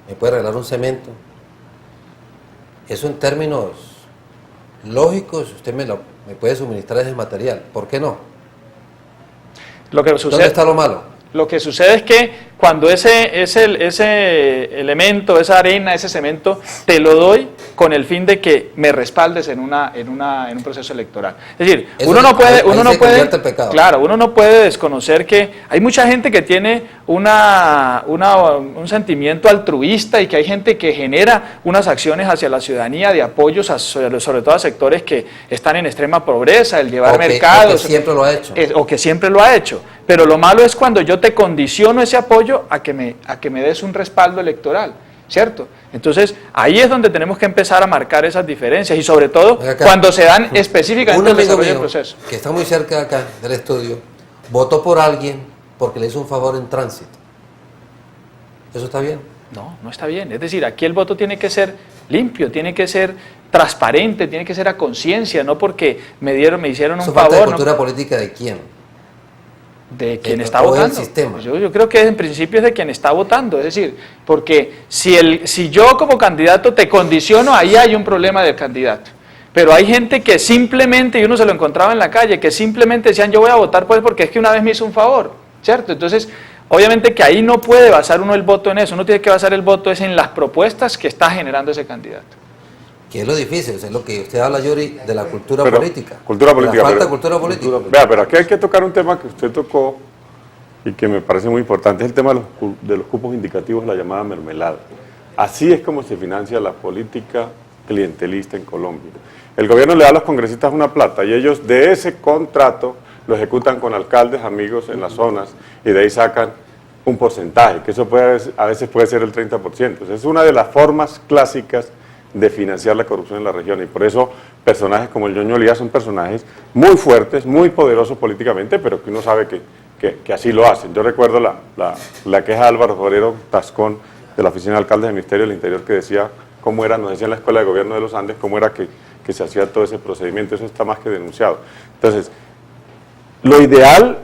A: ¿Me puede regalar un cemento? Eso en términos lógico si usted me puede suministrar ese material. ¿Por qué no?
C: ¿Dónde
A: está lo malo?
C: Lo que sucede es que cuando ese elemento, esa arena, ese cemento, te lo doy con el fin de que me respaldes en un proceso electoral. Es decir, uno no puede desconocer que hay mucha gente que tiene un sentimiento altruista y que hay gente que genera unas acciones hacia la ciudadanía de apoyos sobre todo a sectores que están en extrema pobreza, el llevar mercados.
A: O que siempre lo ha hecho.
C: O que siempre lo ha hecho. Pero lo malo es cuando yo te condiciono ese apoyo a que me des un respaldo electoral, ¿cierto? Entonces, ahí es donde tenemos que empezar a marcar esas diferencias y sobre todo cuando se dan específicamente el desarrollo del proceso.
A: Que está muy cerca acá del estudio, votó por alguien porque le hizo un favor en tránsito. ¿Eso está bien?
C: No, no está bien. Es decir, aquí el voto tiene que ser limpio, tiene que ser transparente, tiene que ser a conciencia, no porque me hicieron un favor.
A: ¿La cultura política de quién?
C: De quien está votando.
A: Sistema.
C: Yo creo que en principio es de quien está votando, es decir, porque si yo como candidato te condiciono, ahí hay un problema del candidato. Pero hay gente que simplemente, y uno se lo encontraba en la calle, que simplemente decían yo voy a votar pues porque es que una vez me hizo un favor, ¿cierto? Entonces, obviamente que ahí no puede basar uno el voto en eso, uno tiene que basar el voto es en las propuestas que está generando ese candidato.
A: Que es lo difícil, es lo que usted habla, Yuri, de la cultura política.
D: Cultura política.
A: La falta de cultura política.
D: Vea, pero aquí hay que tocar un tema que usted tocó y que me parece muy importante, es el tema de los cupos indicativos, la llamada mermelada. Así es como se financia la política clientelista en Colombia. El gobierno le da a los congresistas una plata y ellos de ese contrato lo ejecutan con alcaldes, amigos en las zonas y de ahí sacan un porcentaje, que eso a veces puede ser el 30%. Entonces, es una de las formas clásicas de financiar la corrupción en la región y por eso personajes como el Ñoño Elías son personajes muy fuertes, muy poderosos políticamente, pero que uno sabe que así lo hacen. Yo recuerdo la queja de Álvaro Forero Tascón de la Oficina de Alcaldes del Ministerio del Interior que decía cómo era, nos decía en la Escuela de Gobierno de los Andes, cómo era que se hacía todo ese procedimiento. Eso está más que denunciado. Entonces, lo ideal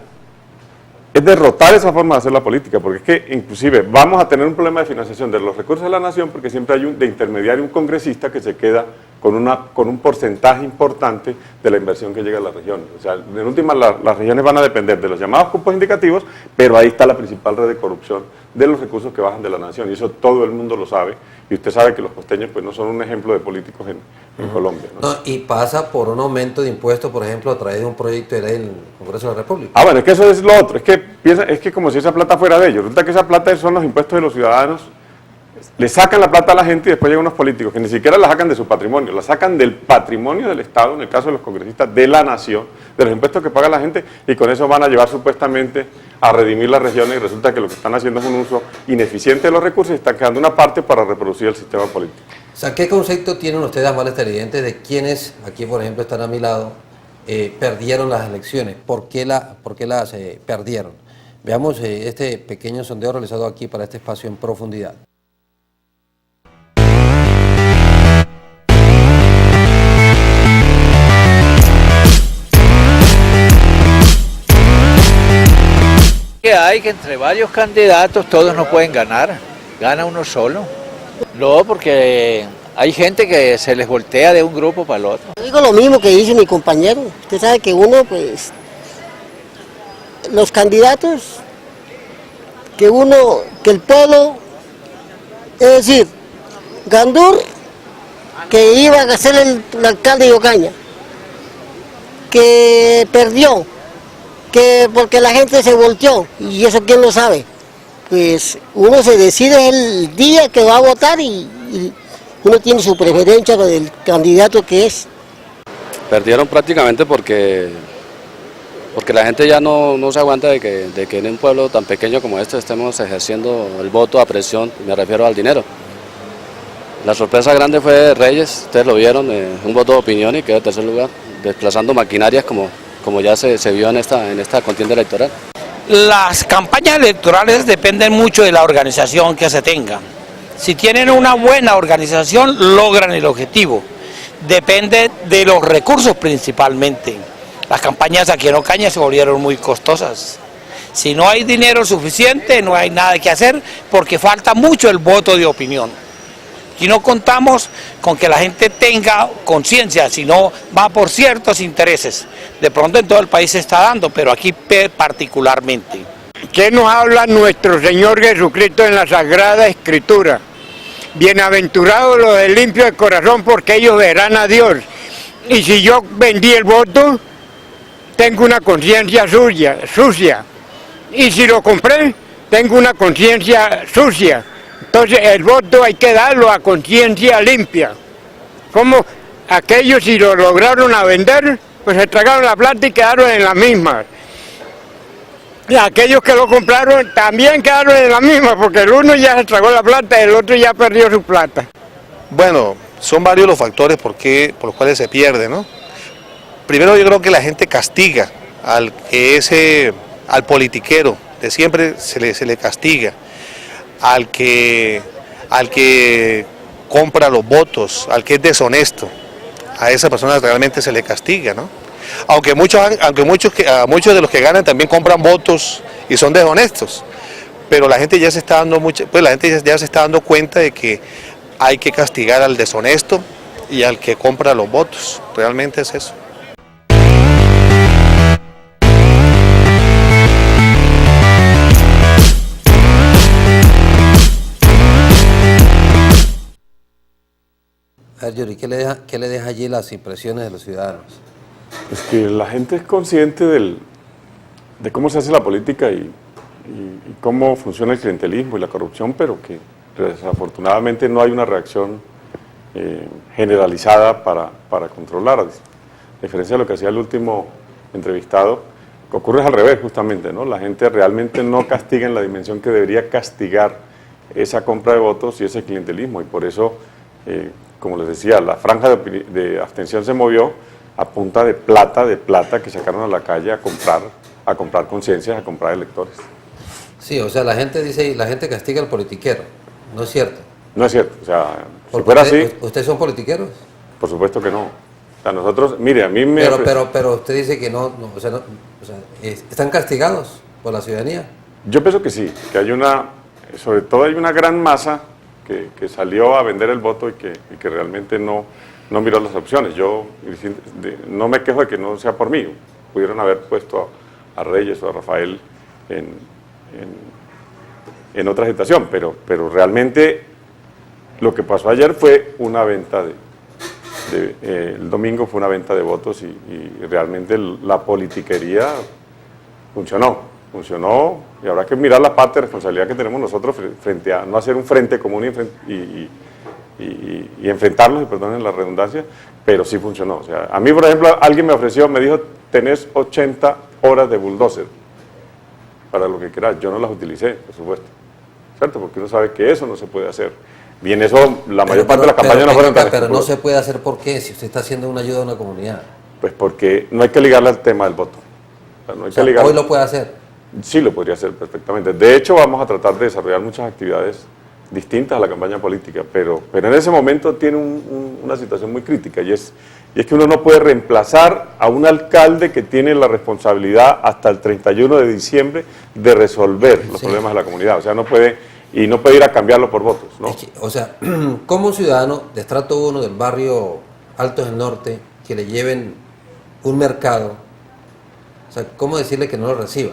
D: es derrotar esa forma de hacer la política, porque es que inclusive vamos a tener un problema de financiación de los recursos de la nación, porque siempre hay de intermediario un congresista que se queda con un porcentaje importante de la inversión que llega a la región. O sea, en última las regiones van a depender de los llamados cupos indicativos, pero ahí está la principal red de corrupción de los recursos que bajan de la nación, y eso todo el mundo lo sabe, y usted sabe que los costeños pues no son un ejemplo de políticos en Colombia, ¿no?
A: No, y pasa por un aumento de impuestos, por ejemplo, a través de un proyecto de ley en el Congreso de la República.
D: Ah, bueno, es que eso es lo otro, es que como si esa plata fuera de ellos, resulta que esa plata son los impuestos de los ciudadanos, le sacan la plata a la gente y después llegan unos políticos que ni siquiera la sacan de su patrimonio, la sacan del patrimonio del Estado, en el caso de los congresistas, de la nación, de los impuestos que paga la gente, y con eso van a llevar supuestamente a redimir las regiones, y resulta que lo que están haciendo es un uso ineficiente de los recursos y están quedando una parte para reproducir el sistema político.
A: O sea, ¿qué concepto tienen ustedes, más televidentes, de quienes, aquí por ejemplo están a mi lado, perdieron las elecciones? ¿Por qué las perdieron? Veamos este pequeño sondeo realizado aquí para este espacio en profundidad.
E: Que hay que entre varios candidatos todos no pueden ganar, gana uno solo. No, porque hay gente que se les voltea de un grupo para el otro.
F: Yo digo lo mismo que dice mi compañero, usted sabe que uno pues, los candidatos, que el pueblo, es decir, Gandur, que iba a ser el alcalde de Ocaña, que perdió, que porque la gente se volteó, y eso quién lo sabe, pues uno se decide el día que va a votar y uno tiene su preferencia del candidato que es.
G: Perdieron prácticamente porque la gente ya no se aguanta de que en un pueblo tan pequeño como este estemos ejerciendo el voto a presión, me refiero al dinero. La sorpresa grande fue de Reyes, ustedes lo vieron, un voto de opinión y quedó en tercer lugar, desplazando maquinarias como ya se vio en esta contienda electoral.
H: Las campañas electorales dependen mucho de la organización que se tenga. Si tienen una buena organización, logran el objetivo. Depende de los recursos principalmente. Las campañas aquí en Ocaña se volvieron muy costosas. Si no hay dinero suficiente, no hay nada que hacer porque falta mucho el voto de opinión. Aquí no contamos con que la gente tenga conciencia, sino va por ciertos intereses. De pronto en todo el país se está dando, pero aquí particularmente.
I: ¿Qué nos habla nuestro Señor Jesucristo en la Sagrada Escritura? Bienaventurados los de limpio de corazón, porque ellos verán a Dios. Y si yo vendí el voto, tengo una conciencia sucia. Y si lo compré, tengo una conciencia sucia. Entonces el voto hay que darlo a conciencia limpia. Como aquellos, si lo lograron a vender, pues se tragaron la plata y quedaron en la misma. Y aquellos que lo compraron también quedaron en la misma, porque el uno ya se tragó la plata y el otro ya perdió su plata.
J: Bueno, son varios los factores por los cuales se pierde, ¿no? Primero, yo creo que la gente castiga al politiquero, de siempre se le castiga, al que compra los votos, al que es deshonesto, a esa persona realmente se le castiga, ¿no? Aunque muchos de los que ganan también compran votos y son deshonestos, pero la gente ya se está dando ya se está dando cuenta de que hay que castigar al deshonesto y al que compra los votos. Realmente es eso.
A: A ver, Yuri, ¿qué le deja allí las impresiones de los ciudadanos?
D: Pues que la gente es consciente de cómo se hace la política y cómo funciona el clientelismo y la corrupción, pero que desafortunadamente no hay una reacción generalizada para controlar. A diferencia de lo que hacía el último entrevistado, que ocurre al revés justamente, ¿no? La gente realmente no castiga en la dimensión que debería castigar esa compra de votos y ese clientelismo, y por eso, como les decía, la franja de abstención se movió a punta de plata que sacaron a la calle a comprar conciencias, a comprar electores.
A: Sí, o sea, la gente dice, la gente castiga al politiquero, ¿no es cierto?
D: No es cierto, o sea, si fuera así...
A: ¿Ustedes son politiqueros?
D: Por supuesto que no. O sea, nosotros, mire, a mí me...
A: Pero usted dice que ¿están castigados por la ciudadanía?
D: Yo pienso que sí, que hay sobre todo hay una gran masa que salió a vender el voto y que realmente no miró las opciones. Yo no me quejo de que no sea por mí. Pudieron haber puesto a Reyes o a Rafael en otra situación, pero realmente lo que pasó ayer fue una venta el domingo fue una venta de votos y realmente la politiquería funcionó y habrá que mirar la parte de responsabilidad que tenemos nosotros frente a no hacer un frente común y enfrentarlos, y perdonen la redundancia, pero sí funcionó. O sea, a mí, por ejemplo, alguien me dijo, tenés 80 horas de bulldozer para lo que quieras. Yo no las utilicé, por supuesto, ¿cierto? Porque uno sabe que eso no se puede hacer. Bien, eso, la mayor parte de las campañas no fueron tan...
A: Pero no se puede hacer, ¿por qué? Si usted está haciendo una ayuda a una comunidad.
D: Pues porque no hay que ligarle al tema del voto. O sea,
A: ¿Hoy lo puede hacer?
D: Sí, lo podría hacer perfectamente. De hecho, vamos a tratar de desarrollar muchas actividades distintas a la campaña política, pero en ese momento tiene una situación muy crítica, y es que uno no puede reemplazar a un alcalde que tiene la responsabilidad hasta el 31 de diciembre de resolver los problemas de la comunidad. O sea, no puede ir a cambiarlo por votos, ¿no?
A: Es que, o sea, como un ciudadano de estrato 1 del barrio Altos del Norte, que le lleven un mercado, o sea, ¿cómo decirle que no lo reciba?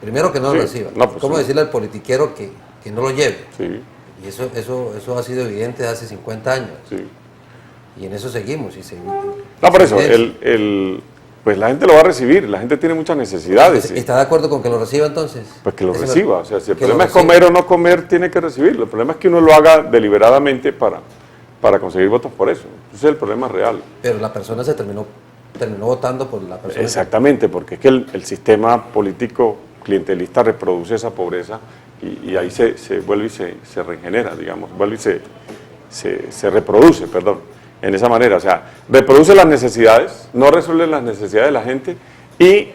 A: Primero que no lo reciba. No, pues ¿cómo decirle al politiquero que no lo lleve?
D: Sí.
A: Y eso ha sido evidente desde hace 50 años.
D: Sí.
A: Y en eso seguimos.
D: No, por eso, pues la gente lo va a recibir, la gente tiene muchas necesidades.
A: ¿Está de acuerdo con que lo reciba entonces?
D: Pues que lo reciba, o sea, si el problema es comer o no comer, tiene que recibirlo. El problema es que uno lo haga deliberadamente para conseguir votos por eso. Ese es el problema real.
A: Pero la persona se terminó votando por la persona.
D: Exactamente, porque es que el sistema político clientelista reproduce esa pobreza y ahí se vuelve y se regenera, digamos, vuelve y se reproduce, en esa manera. O sea, reproduce las necesidades, no resuelve las necesidades de la gente y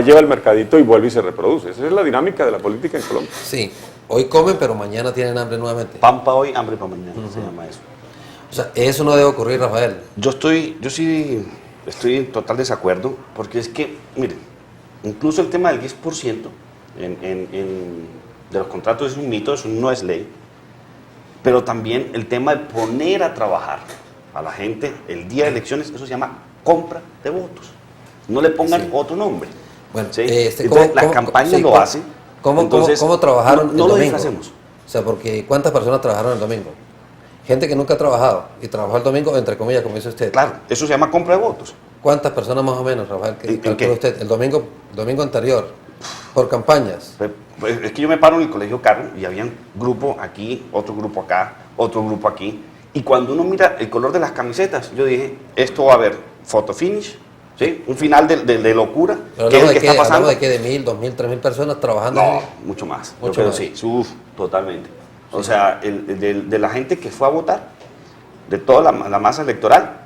D: lleva al mercadito y vuelve y se reproduce. Esa es la dinámica de la política en Colombia.
A: Sí, hoy comen, pero mañana tienen hambre nuevamente.
B: Pan para hoy, hambre para mañana, se llama eso.
A: O sea, eso no debe ocurrir, Rafael.
B: Yo sí estoy en total desacuerdo, porque es que, miren, incluso el tema del 10% de los contratos es un mito, eso no es ley. pero también el tema de poner a trabajar a la gente el día de elecciones, eso se llama compra de votos. No le pongan otro nombre.
A: Bueno,
B: ¿sí? Entonces, las campañas lo hacen.
A: ¿Cómo trabajaron el
B: no lo
A: domingo?
B: disfracemos.
A: O sea, porque ¿cuántas personas trabajaron el domingo? Gente que nunca ha trabajado y trabajó el domingo, entre comillas, como dice usted.
B: Claro, eso se llama compra de votos.
A: ¿Cuántas personas más o menos, Rafael, que calcula usted el domingo anterior, por campañas?
B: Pues es que yo me paro en el Colegio Carlos y había un grupo aquí, otro grupo acá, otro grupo aquí. Y cuando uno mira el color de las camisetas, yo dije, esto va a haber photo finish, ¿sí? Un final de locura.
A: Pero
B: ¿Qué es lo que está pasando?
A: ¿Hablamos de qué? ¿De 1.000, 2.000, 3.000 personas trabajando?
B: No, mucho más.
A: Mucho
B: Pero
A: más.
B: sí, totalmente. O sea, de la gente que fue a votar, de toda la masa electoral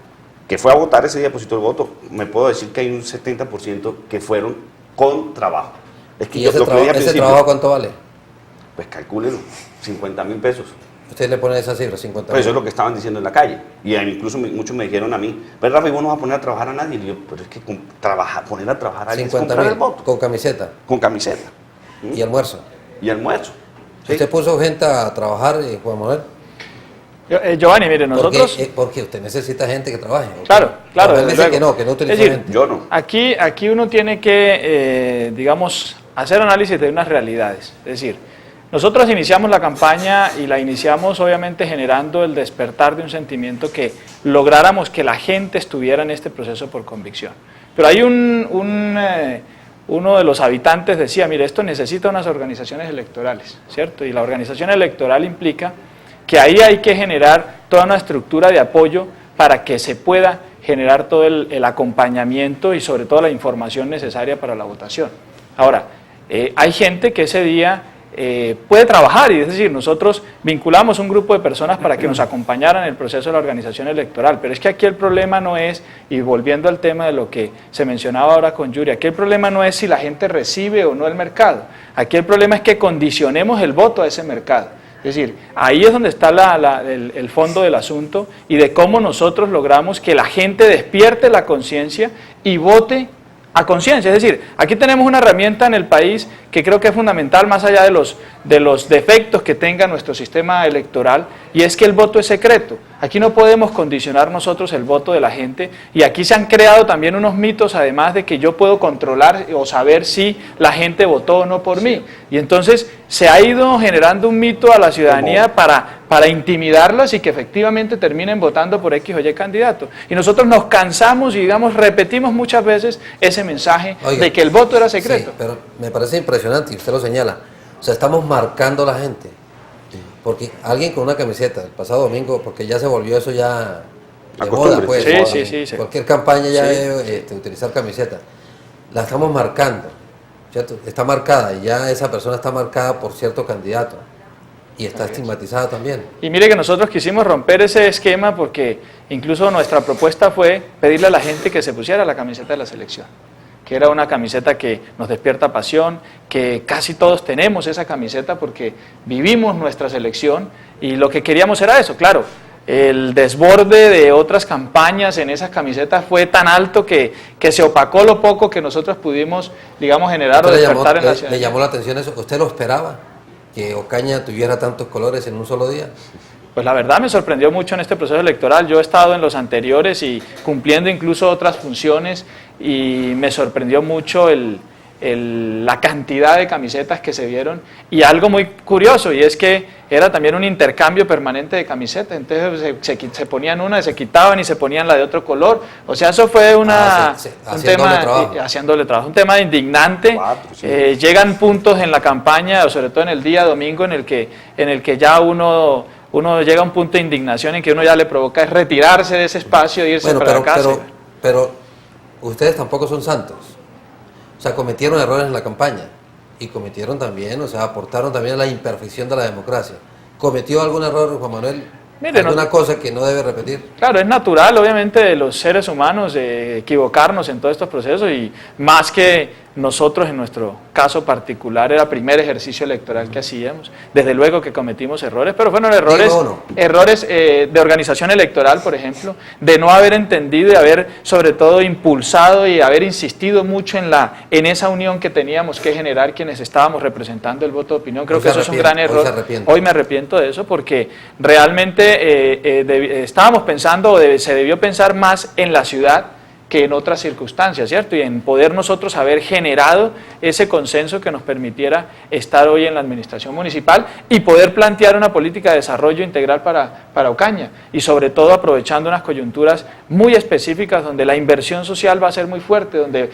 B: que fue a votar ese día, depositó el voto, me puedo decir que hay un 70% que fueron con trabajo. Es que
A: ¿Y ese trabajo cuánto vale?
B: Pues calcúlelo, 50.000 pesos.
A: ¿Usted le pone esa cifra, 50.000?
B: Pues eso es lo que estaban diciendo en la calle. Y incluso muchos me dijeron a mí, pero Rafa, ¿y vos no vas a poner a trabajar a nadie? Y yo, pero es que poner a trabajar a alguien es comprar el voto.
A: ¿Con camiseta?
B: Con camiseta.
A: ¿Y almuerzo?
B: Y almuerzo. ¿Sí?
A: ¿Usted puso gente a trabajar, Juan Manuel?
C: Giovanni, mire, nosotros...
A: Porque usted necesita gente que trabaje.
C: Claro.
A: Él dice que no utiliza gente.
B: Yo no.
C: Aquí uno tiene que, digamos, hacer análisis de unas realidades. Es decir, nosotros iniciamos la campaña y la iniciamos obviamente generando el despertar de un sentimiento que lográramos que la gente estuviera en este proceso por convicción. Pero hay uno de los habitantes decía, mire, esto necesita unas organizaciones electorales, ¿cierto? Y la organización electoral implica que ahí hay que generar toda una estructura de apoyo para que se pueda generar todo el acompañamiento y sobre todo la información necesaria para la votación. Ahora, hay gente que ese día puede trabajar, y es decir, nosotros vinculamos un grupo de personas para que nos acompañaran en el proceso de la organización electoral, pero es que aquí el problema no es, y volviendo al tema de lo que se mencionaba ahora con Yuri, aquí el problema no es si la gente recibe o no el mercado, aquí el problema es que condicionemos el voto a ese mercado. Es decir, ahí es donde está el fondo del asunto y de cómo nosotros logramos que la gente despierte la conciencia y vote a conciencia. Es decir, aquí tenemos una herramienta en el país que creo que es fundamental más allá de los defectos que tenga nuestro sistema electoral, y es que el voto es secreto. Aquí no podemos condicionar nosotros el voto de la gente, y aquí se han creado también unos mitos, además de que yo puedo controlar o saber si la gente votó o no por mí. Y entonces se ha ido generando un mito a la ciudadanía para intimidarlas y que efectivamente terminen votando por X o Y candidato. Y nosotros nos cansamos y, digamos, repetimos muchas veces ese mensaje de que el voto era secreto.
A: Sí, pero me parece impresionante, y usted lo señala. O sea, estamos marcando a la gente. Porque alguien con una camiseta el pasado domingo, porque ya se volvió eso ya de moda, pues.
C: Sí.
A: Cualquier campaña ya debe utilizar camiseta. La estamos marcando, ¿cierto? Está marcada, y ya esa persona está marcada por cierto candidato. Y está estigmatizada también.
C: Y mire que nosotros quisimos romper ese esquema porque incluso nuestra propuesta fue pedirle a la gente que se pusiera la camiseta de la selección, que era una camiseta que nos despierta pasión, que casi todos tenemos esa camiseta porque vivimos nuestra selección, y lo que queríamos era eso, claro. El desborde de otras campañas en esas camisetas fue tan alto que se opacó lo poco que nosotros pudimos, digamos, generar o despertar en la ciudad.
A: ¿Le llamó la atención eso? ¿Usted lo esperaba? ¿Que Ocaña tuviera tantos colores en un solo día?
C: Pues la verdad me sorprendió mucho en este proceso electoral. Yo he estado en los anteriores y cumpliendo incluso otras funciones, y me sorprendió mucho la cantidad de camisetas que se vieron, y algo muy curioso, y es que era también un intercambio permanente de camisetas. Entonces se ponían una, se quitaban y se ponían la de otro color. O sea, eso fue un tema haciéndole trabajo, un tema indignante. Llegan puntos en la campaña, o sobre todo en el día domingo, en el que ya uno llega a un punto de indignación en que uno ya le provoca es retirarse de ese espacio e irse para casa.
A: Pero ustedes tampoco son santos. O sea, cometieron errores en la campaña, y cometieron también, o sea, aportaron también a la imperfección de la democracia. ¿Cometió algún error, Juan Manuel?
C: Mire,
A: ¿Alguna cosa que no debe repetir?
C: Claro, es natural, obviamente, de los seres humanos equivocarnos en todos estos procesos, y más que nosotros en nuestro caso particular era el primer ejercicio electoral que hacíamos. Desde luego que cometimos errores, pero fueron errores de organización electoral, por ejemplo, de no haber entendido y haber sobre todo impulsado y haber insistido mucho en esa unión que teníamos que generar quienes estábamos representando el voto de opinión. Creo que eso es un gran error. Hoy me arrepiento de eso porque realmente estábamos pensando, o se debió pensar más en la ciudad que en otras circunstancias, ¿cierto? Y en poder nosotros haber generado ese consenso que nos permitiera estar hoy en la administración municipal y poder plantear una política de desarrollo integral para Ocaña, y sobre todo aprovechando unas coyunturas muy específicas donde la inversión social va a ser muy fuerte, donde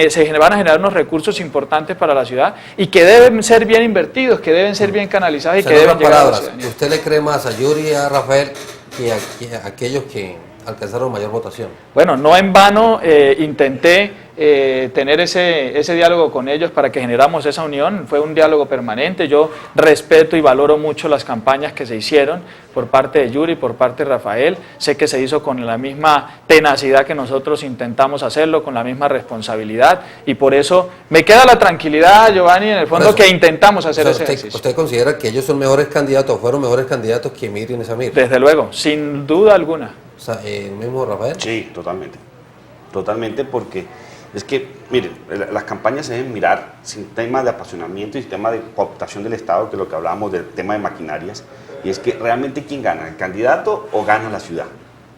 C: se van a generar unos recursos importantes para la ciudad y que deben ser bien invertidos, que deben ser bien canalizados y que deben llegar a la ciudadanía.
A: ¿Usted le cree más a Yuri y a Rafael que a aquellos que alcanzaron mayor votación?
C: Bueno, no en vano intenté tener ese diálogo con ellos para que generáramos esa unión. Fue un diálogo permanente. Yo respeto y valoro mucho las campañas que se hicieron por parte de Yuri, por parte de Rafael. Sé que se hizo con la misma tenacidad que nosotros intentamos hacerlo, con la misma responsabilidad, y por eso me queda la tranquilidad, Giovanni, en el fondo, que intentamos hacer ese ejercicio.
A: ¿Usted considera que ellos son mejores candidatos, fueron mejores candidatos que Mirin y Samir?
C: Desde luego, sin duda alguna.
A: O sea, ¿el mismo Rafael?
B: Sí, totalmente. Totalmente, porque es que, miren, las campañas se deben mirar sin tema de apasionamiento y sin tema de cooptación del Estado, que es lo que hablábamos del tema de maquinarias, y es que realmente quién gana, el candidato o gana la ciudad.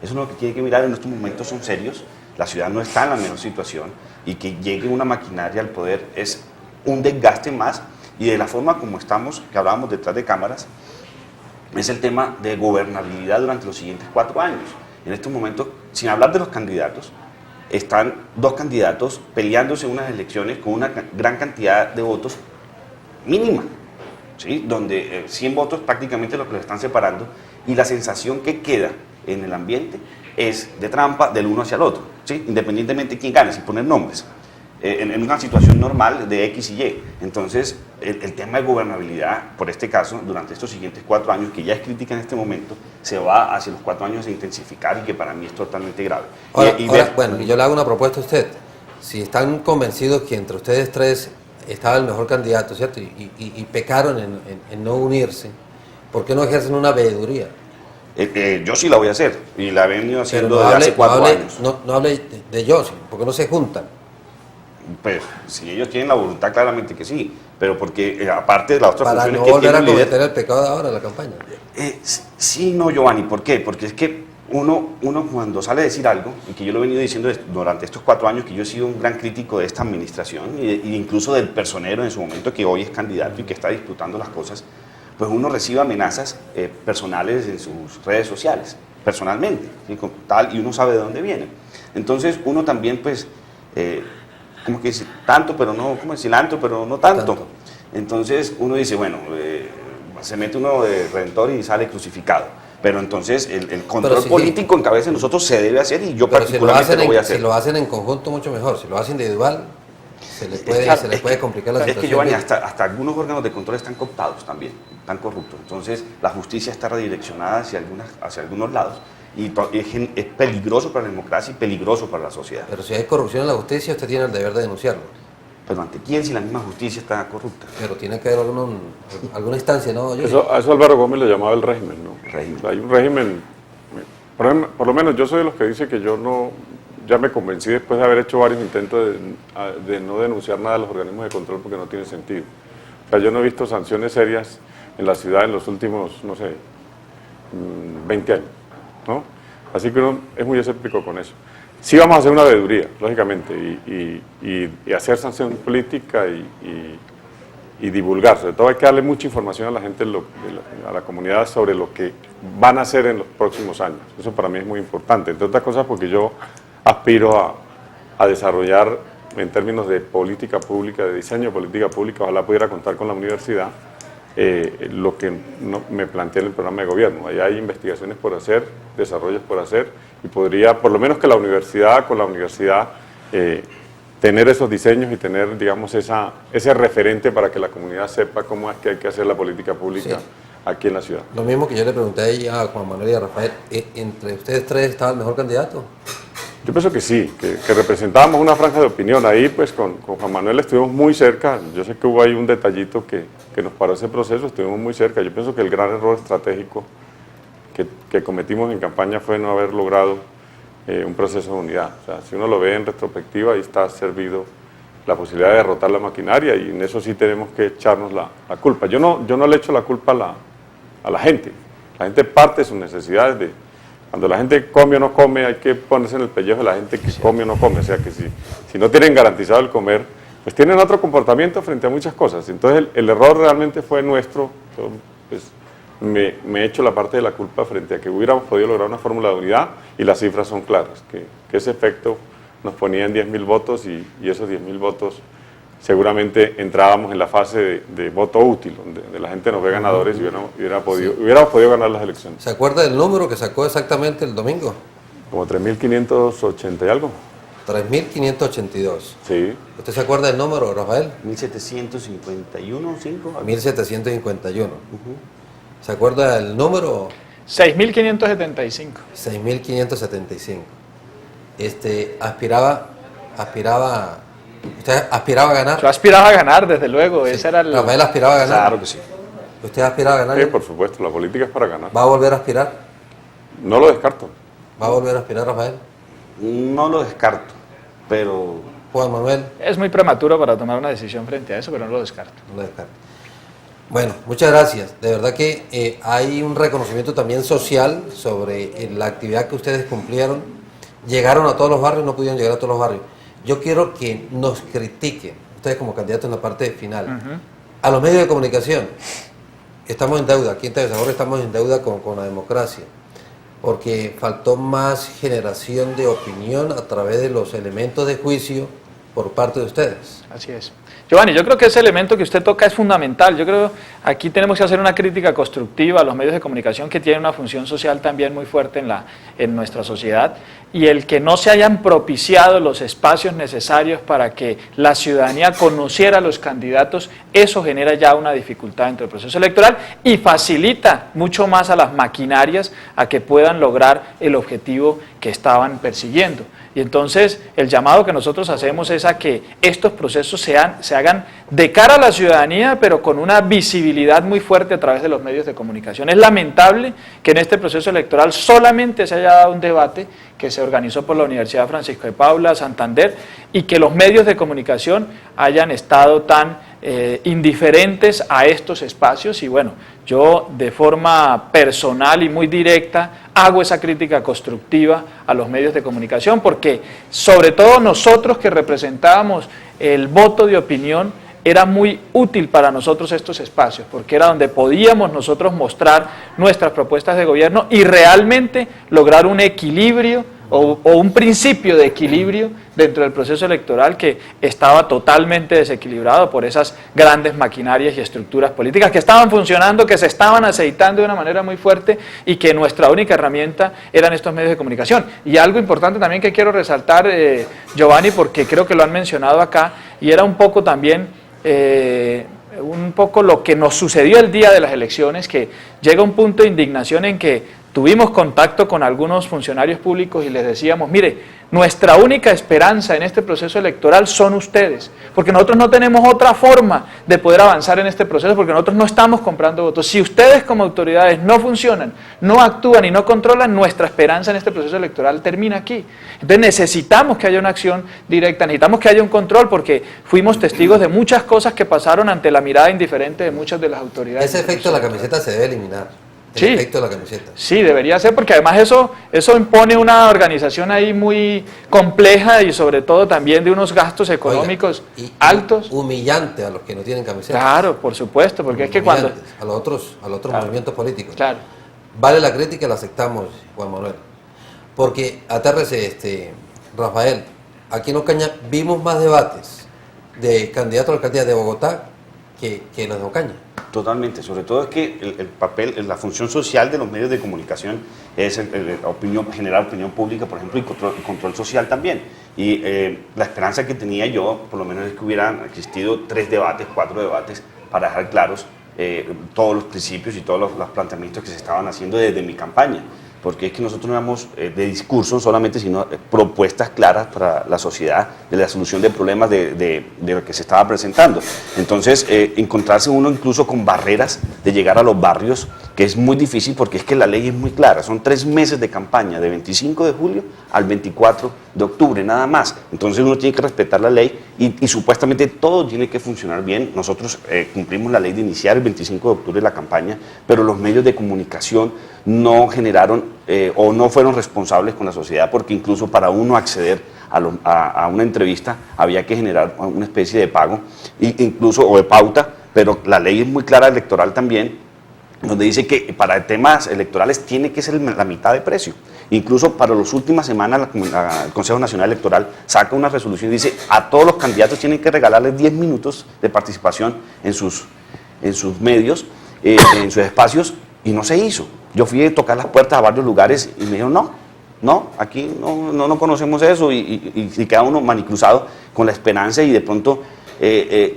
B: Eso es lo que tiene que mirar. En estos momentos son serios, la ciudad no está en la mejor situación, y que llegue una maquinaria al poder es un desgaste más, y de la forma como estamos, que hablábamos detrás de cámaras, es el tema de gobernabilidad durante los siguientes 4 años. En estos momentos, sin hablar de los candidatos, están 2 candidatos peleándose en unas elecciones con una gran cantidad de votos mínima, ¿sí? Donde 100 votos prácticamente lo que los están separando, y la sensación que queda en el ambiente es de trampa del uno hacia el otro, ¿sí? Independientemente de quién gane, sin poner nombres, en una situación normal de X y Y. Entonces, el tema de gobernabilidad, por este caso, durante estos siguientes 4 años, que ya es crítica en este momento, se va hacia los 4 años a intensificar, y que para mí es totalmente grave.
A: Bueno, yo le hago una propuesta a usted. Si están convencidos que entre ustedes 3 estaba el mejor candidato, ¿cierto? Y pecaron en no unirse, ¿por qué no ejercen una veeduría?
B: Yo sí la voy a hacer, y la he venido haciendo desde hace 4 años.
A: No hable de yo, ¿por qué no se juntan?
B: Pues si ellos tienen la voluntad, claramente que sí, pero porque aparte de las otras
A: para
B: funciones
A: no
B: que
A: volver
B: tiene
A: a
B: el líder,
A: cometer el pecado de ahora en la campaña.
B: Sí, no, Giovanni, ¿por qué? Porque es que uno cuando sale a decir algo, y que yo lo he venido diciendo durante estos 4 años, que yo he sido un gran crítico de esta administración, e incluso del personero en su momento, que hoy es candidato y que está disputando las cosas, pues uno recibe amenazas personales en sus redes sociales, personalmente, ¿sí? Y uno sabe de dónde vienen. Entonces uno también, pues, como que dice, tanto, pero no, como cilantro, pero no tanto. Entonces uno dice, bueno, se mete uno de redentor y sale crucificado. Pero entonces el control político en cabeza de nosotros se debe hacer, y yo particularmente lo voy a hacer.
A: Si lo hacen en conjunto, mucho mejor. Si lo hacen individual, se les puede complicar la situación.
B: Es que, Giovanni, hasta algunos órganos de control están cooptados también, están corruptos. Entonces la justicia está redireccionada hacia algunos lados, y es peligroso para la democracia y peligroso para la sociedad.
A: Pero si hay corrupción en la justicia, usted tiene el deber de denunciarlo.
B: Pero ¿ante quién, si la misma justicia está corrupta?
A: Pero tiene que haber alguna instancia, ¿no?
D: A eso Álvaro Gómez le llamaba el régimen, ¿no? O sea, hay un régimen, por lo menos yo soy de los que dice que yo no, ya me convencí después de haber hecho varios intentos de no denunciar nada de los organismos de control, porque no tiene sentido. O sea, yo no he visto sanciones serias en la ciudad en los últimos, no sé, 20 años, ¿no? Así que uno es muy escéptico con eso. Sí vamos a hacer una veeduría, lógicamente, y hacer sanción política y divulgar. Sobre todo hay que darle mucha información a la gente, a la comunidad, sobre lo que van a hacer en los próximos años. Eso para mí es muy importante, entre otras cosas porque yo aspiro a desarrollar, en términos de política pública, de diseño de política pública, ojalá pudiera contar con la universidad, lo que me planteé en el programa de gobierno. Ahí hay investigaciones por hacer, desarrollos por hacer, y podría, por lo menos que la universidad, con la universidad, tener esos diseños y tener, digamos, ese referente para que la comunidad sepa cómo es que hay que hacer la política pública aquí en la ciudad.
A: Lo mismo que yo le pregunté a Juan Manuel y a Rafael, ¿entre ustedes 3 estaba el mejor candidato?
D: Yo pienso que sí, que representábamos una franja de opinión. Ahí pues con Juan Manuel estuvimos muy cerca. Yo sé que hubo ahí un detallito que nos paró ese proceso, estuvimos muy cerca. Yo pienso que el gran error estratégico que cometimos en campaña fue no haber logrado un proceso de unidad. O sea, si uno lo ve en retrospectiva, ahí está servido la posibilidad de derrotar la maquinaria y en eso sí tenemos que echarnos la culpa. Yo no le echo la culpa a la gente. La gente parte de sus necesidades cuando la gente come o no come, hay que ponerse en el pellejo de la gente que come o no come. O sea, que si no tienen garantizado el comer, pues tienen otro comportamiento frente a muchas cosas. Entonces, el error realmente fue nuestro. Yo, pues, me echo la parte de la culpa frente a que hubiéramos podido lograr una fórmula de unidad y las cifras son claras, que ese efecto nos ponía en 10.000 votos y esos 10.000 votos seguramente entrábamos en la fase de voto útil, donde la gente nos ve ganadores y hubiéramos podido ganar las elecciones.
A: ¿Se acuerda del número que sacó exactamente el domingo?
D: Como 3.580 y algo.
A: 3.582.
D: Sí.
A: ¿Usted se acuerda del número, Rafael?
B: 1751, 5.
A: 1751. ¿Se acuerda del número?
C: 6.575.
A: 6.575. ¿Usted aspiraba a ganar?
C: Yo aspiraba a ganar, desde luego.
A: Sí.
C: Ese era el...
A: ¿Rafael aspiraba a ganar?
B: Claro que sí.
A: ¿Usted aspiraba a ganar?
D: Sí, por supuesto, la política es para ganar.
A: ¿Va a volver a aspirar?
D: No lo descarto.
A: ¿Va a volver a aspirar, Rafael?
B: No lo descarto, pero...
A: Juan Manuel.
C: Es muy prematuro para tomar una decisión frente a eso, pero no lo descarto.
A: No lo descarto. Bueno, muchas gracias. De verdad que hay un reconocimiento también social sobre la actividad que ustedes cumplieron. Llegaron a todos los barrios, no pudieron llegar a todos los barrios. Yo quiero que nos critiquen, ustedes como candidatos en la parte final, a los medios de comunicación. Estamos en deuda, aquí en TV San Jorge estamos en deuda con la democracia, porque faltó más generación de opinión a través de los elementos de juicio por parte de ustedes.
C: Así es. Giovanni, yo creo que ese elemento que usted toca es fundamental. Yo creo que aquí tenemos que hacer una crítica constructiva a los medios de comunicación que tienen una función social también muy fuerte en nuestra sociedad, y el que no se hayan propiciado los espacios necesarios para que la ciudadanía conociera a los candidatos, eso genera ya una dificultad dentro del proceso electoral y facilita mucho más a las maquinarias a que puedan lograr el objetivo que estaban persiguiendo. Y entonces el llamado que nosotros hacemos es a que estos procesos se hagan de cara a la ciudadanía, pero con una visibilidad muy fuerte a través de los medios de comunicación. Es lamentable que en este proceso electoral solamente se haya dado un debate que se organizó por la Universidad Francisco de Paula, Santander, y que los medios de comunicación hayan estado tan indiferentes a estos espacios. Y bueno, yo de forma personal y muy directa hago esa crítica constructiva a los medios de comunicación, porque sobre todo nosotros que representábamos el voto de opinión, era muy útil para nosotros estos espacios, porque era donde podíamos nosotros mostrar nuestras propuestas de gobierno y realmente lograr un equilibrio o un principio de equilibrio dentro del proceso electoral que estaba totalmente desequilibrado por esas grandes maquinarias y estructuras políticas que estaban funcionando, que se estaban aceitando de una manera muy fuerte y que nuestra única herramienta eran estos medios de comunicación. Y algo importante también que quiero resaltar, Giovanni, porque creo que lo han mencionado acá, y era un poco también lo que nos sucedió el día de las elecciones, que llega un punto de indignación en que tuvimos contacto con algunos funcionarios públicos y les decíamos, mire, nuestra única esperanza en este proceso electoral son ustedes, porque nosotros no tenemos otra forma de poder avanzar en este proceso, porque nosotros no estamos comprando votos. Si ustedes como autoridades no funcionan, no actúan y no controlan, nuestra esperanza en este proceso electoral termina aquí. Entonces necesitamos que haya una acción directa, necesitamos que haya un control, porque fuimos testigos de muchas cosas que pasaron ante la mirada indiferente de muchas de las autoridades.
A: Ese efecto de la camiseta se debe eliminar. El efecto de la camiseta.
C: Sí, debería ser, porque además eso impone una organización ahí muy compleja y sobre todo también de unos gastos económicos altos.
A: Humillante a los que no tienen camiseta.
C: Claro, por supuesto, porque es que cuando...
A: A los otros movimientos políticos.
C: Claro.
A: Vale la crítica, la aceptamos, Juan Manuel. Porque, atérrese, Rafael, aquí en Ocaña vimos más debates de candidatos a la alcaldía de Bogotá que los de Ocaña.
B: Totalmente, sobre todo es que el papel, la función social de los medios de comunicación es generar opinión pública, por ejemplo, y control social también. Y la esperanza que tenía yo, por lo menos, es que hubieran existido 4 debates para dejar claros todos los principios y todos los planteamientos que se estaban haciendo desde mi campaña. porque es que nosotros no damos de discurso solamente, sino propuestas claras para la sociedad de la solución de problemas de lo que se estaba presentando. Entonces, encontrarse uno incluso con barreras de llegar a los barrios, que es muy difícil porque es que la ley es muy clara, son 3 meses de campaña, de 25 de julio al 24 de octubre, nada más. Entonces uno tiene que respetar la ley y supuestamente todo tiene que funcionar bien. Nosotros cumplimos la ley de iniciar el 25 de octubre la campaña, pero los medios de comunicación no generaron o no fueron responsables con la sociedad, porque incluso para uno acceder a una entrevista había que generar una especie de pago, incluso o de pauta, pero la ley es muy clara electoral también, donde dice que para temas electorales tiene que ser la mitad de precio. Incluso para las últimas semanas el Consejo Nacional Electoral saca una resolución y dice a todos los candidatos tienen que regalarles 10 minutos de participación en sus medios, en sus espacios, y no se hizo. Yo fui a tocar las puertas a varios lugares y me dijeron no, aquí no conocemos eso, y queda uno manicruzado con la esperanza y de pronto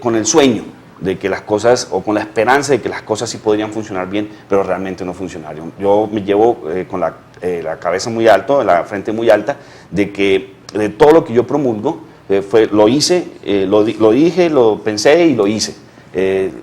B: con el sueño de que las cosas, o con la esperanza de que las cosas sí podrían funcionar bien, pero realmente no funcionaron. Yo me llevo con la cabeza muy alta, la frente muy alta, de que de todo lo que yo promulgo, lo hice, lo dije, lo pensé y lo hice,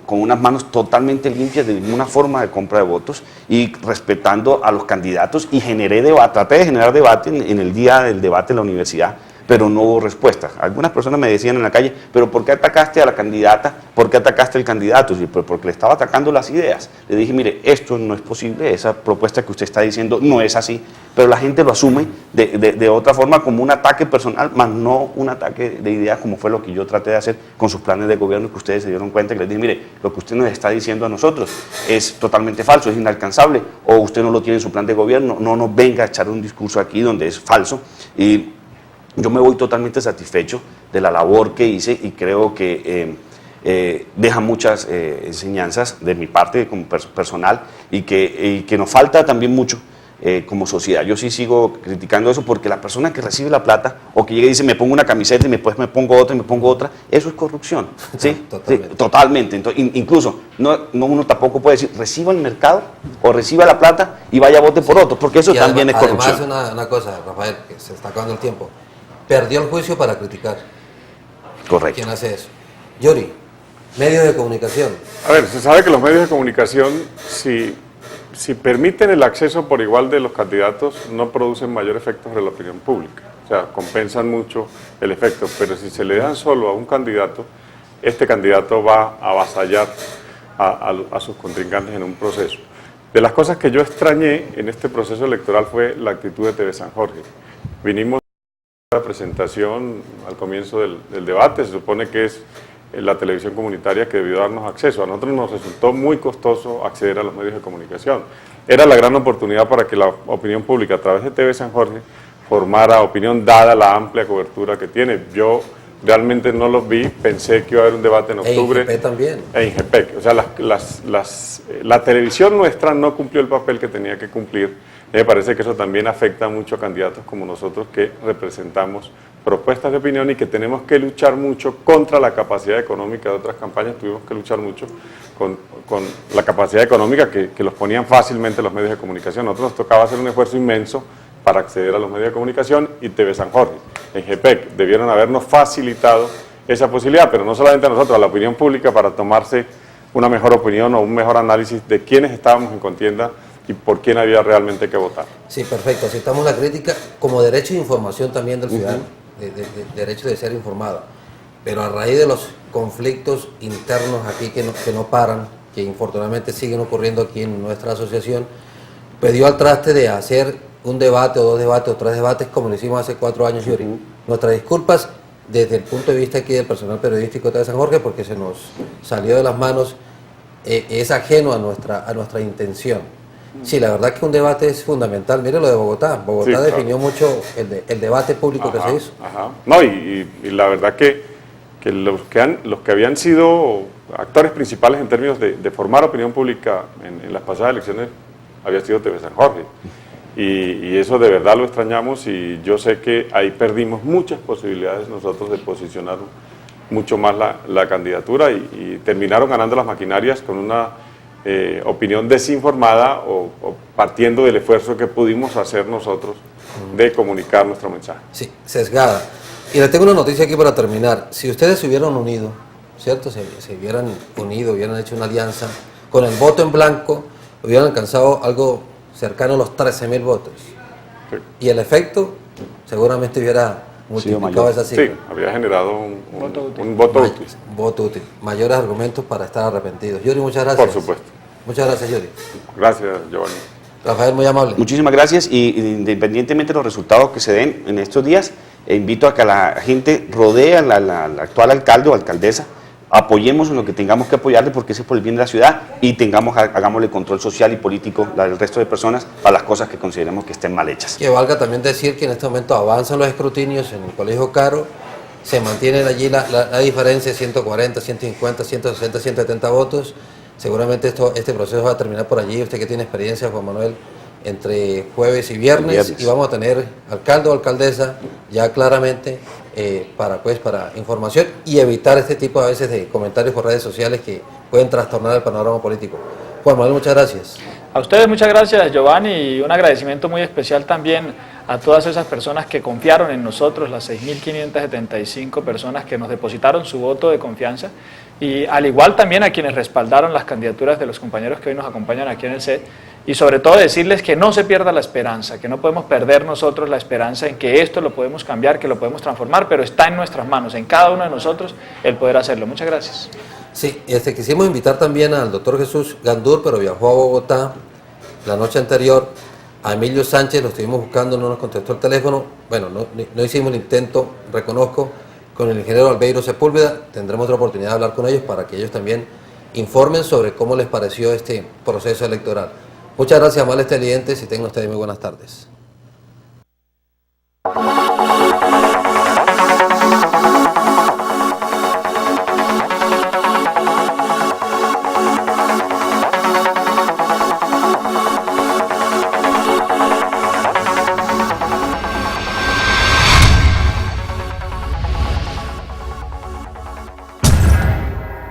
B: con unas manos totalmente limpias, de ninguna forma de compra de votos, y respetando a los candidatos, y generé debate, traté de generar debate en el día del debate en la universidad, pero no hubo respuesta. Algunas personas me decían en la calle, pero ¿por qué atacaste a la candidata? ¿Por qué atacaste al candidato? Y pues porque le estaba atacando las ideas. Le dije, mire, esto no es posible, esa propuesta que usted está diciendo no es así, pero la gente lo asume de otra forma, como un ataque personal, más no un ataque de ideas, como fue lo que yo traté de hacer con sus planes de gobierno, que ustedes se dieron cuenta, que les dije, mire, lo que usted nos está diciendo a nosotros es totalmente falso, es inalcanzable, o usted no lo tiene en su plan de gobierno, no nos venga a echar un discurso aquí donde es falso. Y yo me voy totalmente satisfecho de la labor que hice, y creo que deja muchas enseñanzas de mi parte como personal, y que nos falta también mucho como sociedad. Yo sí sigo criticando eso, porque la persona que recibe la plata o que llega y dice me pongo una camiseta y después me pongo otra y me pongo otra, eso es corrupción. ¿Sí? Totalmente. Sí, totalmente. Entonces, incluso uno tampoco puede decir reciba el mercado o reciba la plata y vaya a vote por otro, porque eso también es corrupción.
A: Además, una cosa, Rafael, que se está acabando el tiempo. Perdió el juicio para criticar.
B: Correcto.
A: ¿Quién hace eso? Yuri, medios de comunicación.
D: A ver, se sabe que los medios de comunicación, si permiten el acceso por igual de los candidatos, no producen mayor efecto sobre la opinión pública. O sea, compensan mucho el efecto, pero si se le dan solo a un candidato, este candidato va a avasallar a sus contrincantes en un proceso. De las cosas que yo extrañé en este proceso electoral fue la actitud de TV San Jorge. Vinimos la presentación al comienzo del debate, se supone que es la televisión comunitaria que debió darnos acceso. A nosotros nos resultó muy costoso acceder a los medios de comunicación. Era la gran oportunidad para que la opinión pública a través de TV San Jorge formara opinión, dada la amplia cobertura que tiene. Yo realmente no los vi, pensé que iba a haber un debate en octubre.
A: E INGEPEC también.
D: E INGEPEC. O sea, la televisión nuestra no cumplió el papel que tenía que cumplir. Me parece que eso también afecta mucho a candidatos como nosotros, que representamos propuestas de opinión y que tenemos que luchar mucho contra la capacidad económica de otras campañas. Tuvimos que luchar mucho con la capacidad económica que los ponían fácilmente los medios de comunicación. Nosotros nos tocaba hacer un esfuerzo inmenso para acceder a los medios de comunicación, y TV San Jorge, en GPEC, debieron habernos facilitado esa posibilidad, pero no solamente a nosotros, a la opinión pública, para tomarse una mejor opinión o un mejor análisis de quiénes estábamos en contienda y por quién había realmente que votar.
A: Sí, perfecto. Aceptamos la crítica como derecho de información también del ciudadano, de derecho de ser informado. Pero a raíz de los conflictos internos aquí que no paran, que infortunadamente siguen ocurriendo aquí en nuestra asociación, pues dio al traste de hacer un debate o 2 debates o 3 debates como lo hicimos hace 4 años, Yuri. Nuestras disculpas desde el punto de vista aquí del personal periodístico de San Jorge, porque se nos salió de las manos, es ajeno a nuestra intención. Sí, la verdad que un debate es fundamental. Mire lo de Bogotá. Bogotá definió mucho el debate público que se hizo.
D: No, y la verdad que los que habían sido actores principales en términos de formar opinión pública en las pasadas elecciones había sido TV San Jorge. Y eso de verdad lo extrañamos, y yo sé que ahí perdimos muchas posibilidades nosotros de posicionar mucho más la candidatura, y terminaron ganando las maquinarias con una opinión desinformada o partiendo del esfuerzo que pudimos hacer nosotros de comunicar nuestro mensaje.
A: Sí, sesgada. Y le tengo una noticia aquí para terminar. Si ustedes se hubieran unido, ¿cierto? Se hubieran unido, hubieran hecho una alianza, con el voto en blanco, hubieran alcanzado algo cercano a los 13.000 votos.
D: Sí.
A: Y el efecto seguramente hubiera multiplicado esa cifra.
D: Sí, habría generado un voto útil.
A: Un voto útil. Mayores argumentos para estar arrepentidos. Yuri, muchas gracias.
D: Por supuesto.
A: Muchas gracias, Yuri.
D: Gracias, Giovanni.
A: Rafael, muy amable.
B: Muchísimas gracias y independientemente de los resultados que se den en estos días, invito a que la gente rodee al actual alcalde o alcaldesa, apoyemos en lo que tengamos que apoyarle porque ese es por el bien de la ciudad y hagámosle control social y político al resto de personas para las cosas que consideremos que estén mal hechas.
A: Que valga también decir que en este momento avanzan los escrutinios en el Colegio Caro, se mantiene allí la diferencia de 140, 150, 160, 170 votos. Seguramente este proceso va a terminar por allí. Usted que tiene experiencia, Juan Manuel, entre jueves y viernes. Y vamos a tener alcalde o alcaldesa ya claramente para información y evitar este tipo a veces de comentarios por redes sociales que pueden trastornar el panorama político. Juan Manuel, muchas gracias.
C: A ustedes muchas gracias, Giovanni, y un agradecimiento muy especial también a todas esas personas que confiaron en nosotros, las 6.575 personas que nos depositaron su voto de confianza, y al igual también a quienes respaldaron las candidaturas de los compañeros que hoy nos acompañan aquí en el set, y sobre todo decirles que no se pierda la esperanza, que no podemos perder nosotros la esperanza en que esto lo podemos cambiar, que lo podemos transformar, pero está en nuestras manos, en cada uno de nosotros, el poder hacerlo. Muchas gracias.
A: Sí, quisimos invitar también al doctor Jesús Gandur, pero viajó a Bogotá la noche anterior. A Emilio Sánchez lo estuvimos buscando, no nos contestó el teléfono. Bueno, no hicimos el intento, reconozco. Con el ingeniero Albeiro Sepúlveda tendremos otra oportunidad de hablar con ellos para que ellos también informen sobre cómo les pareció este proceso electoral. Muchas gracias, amables televidentes, y tengan ustedes muy buenas tardes.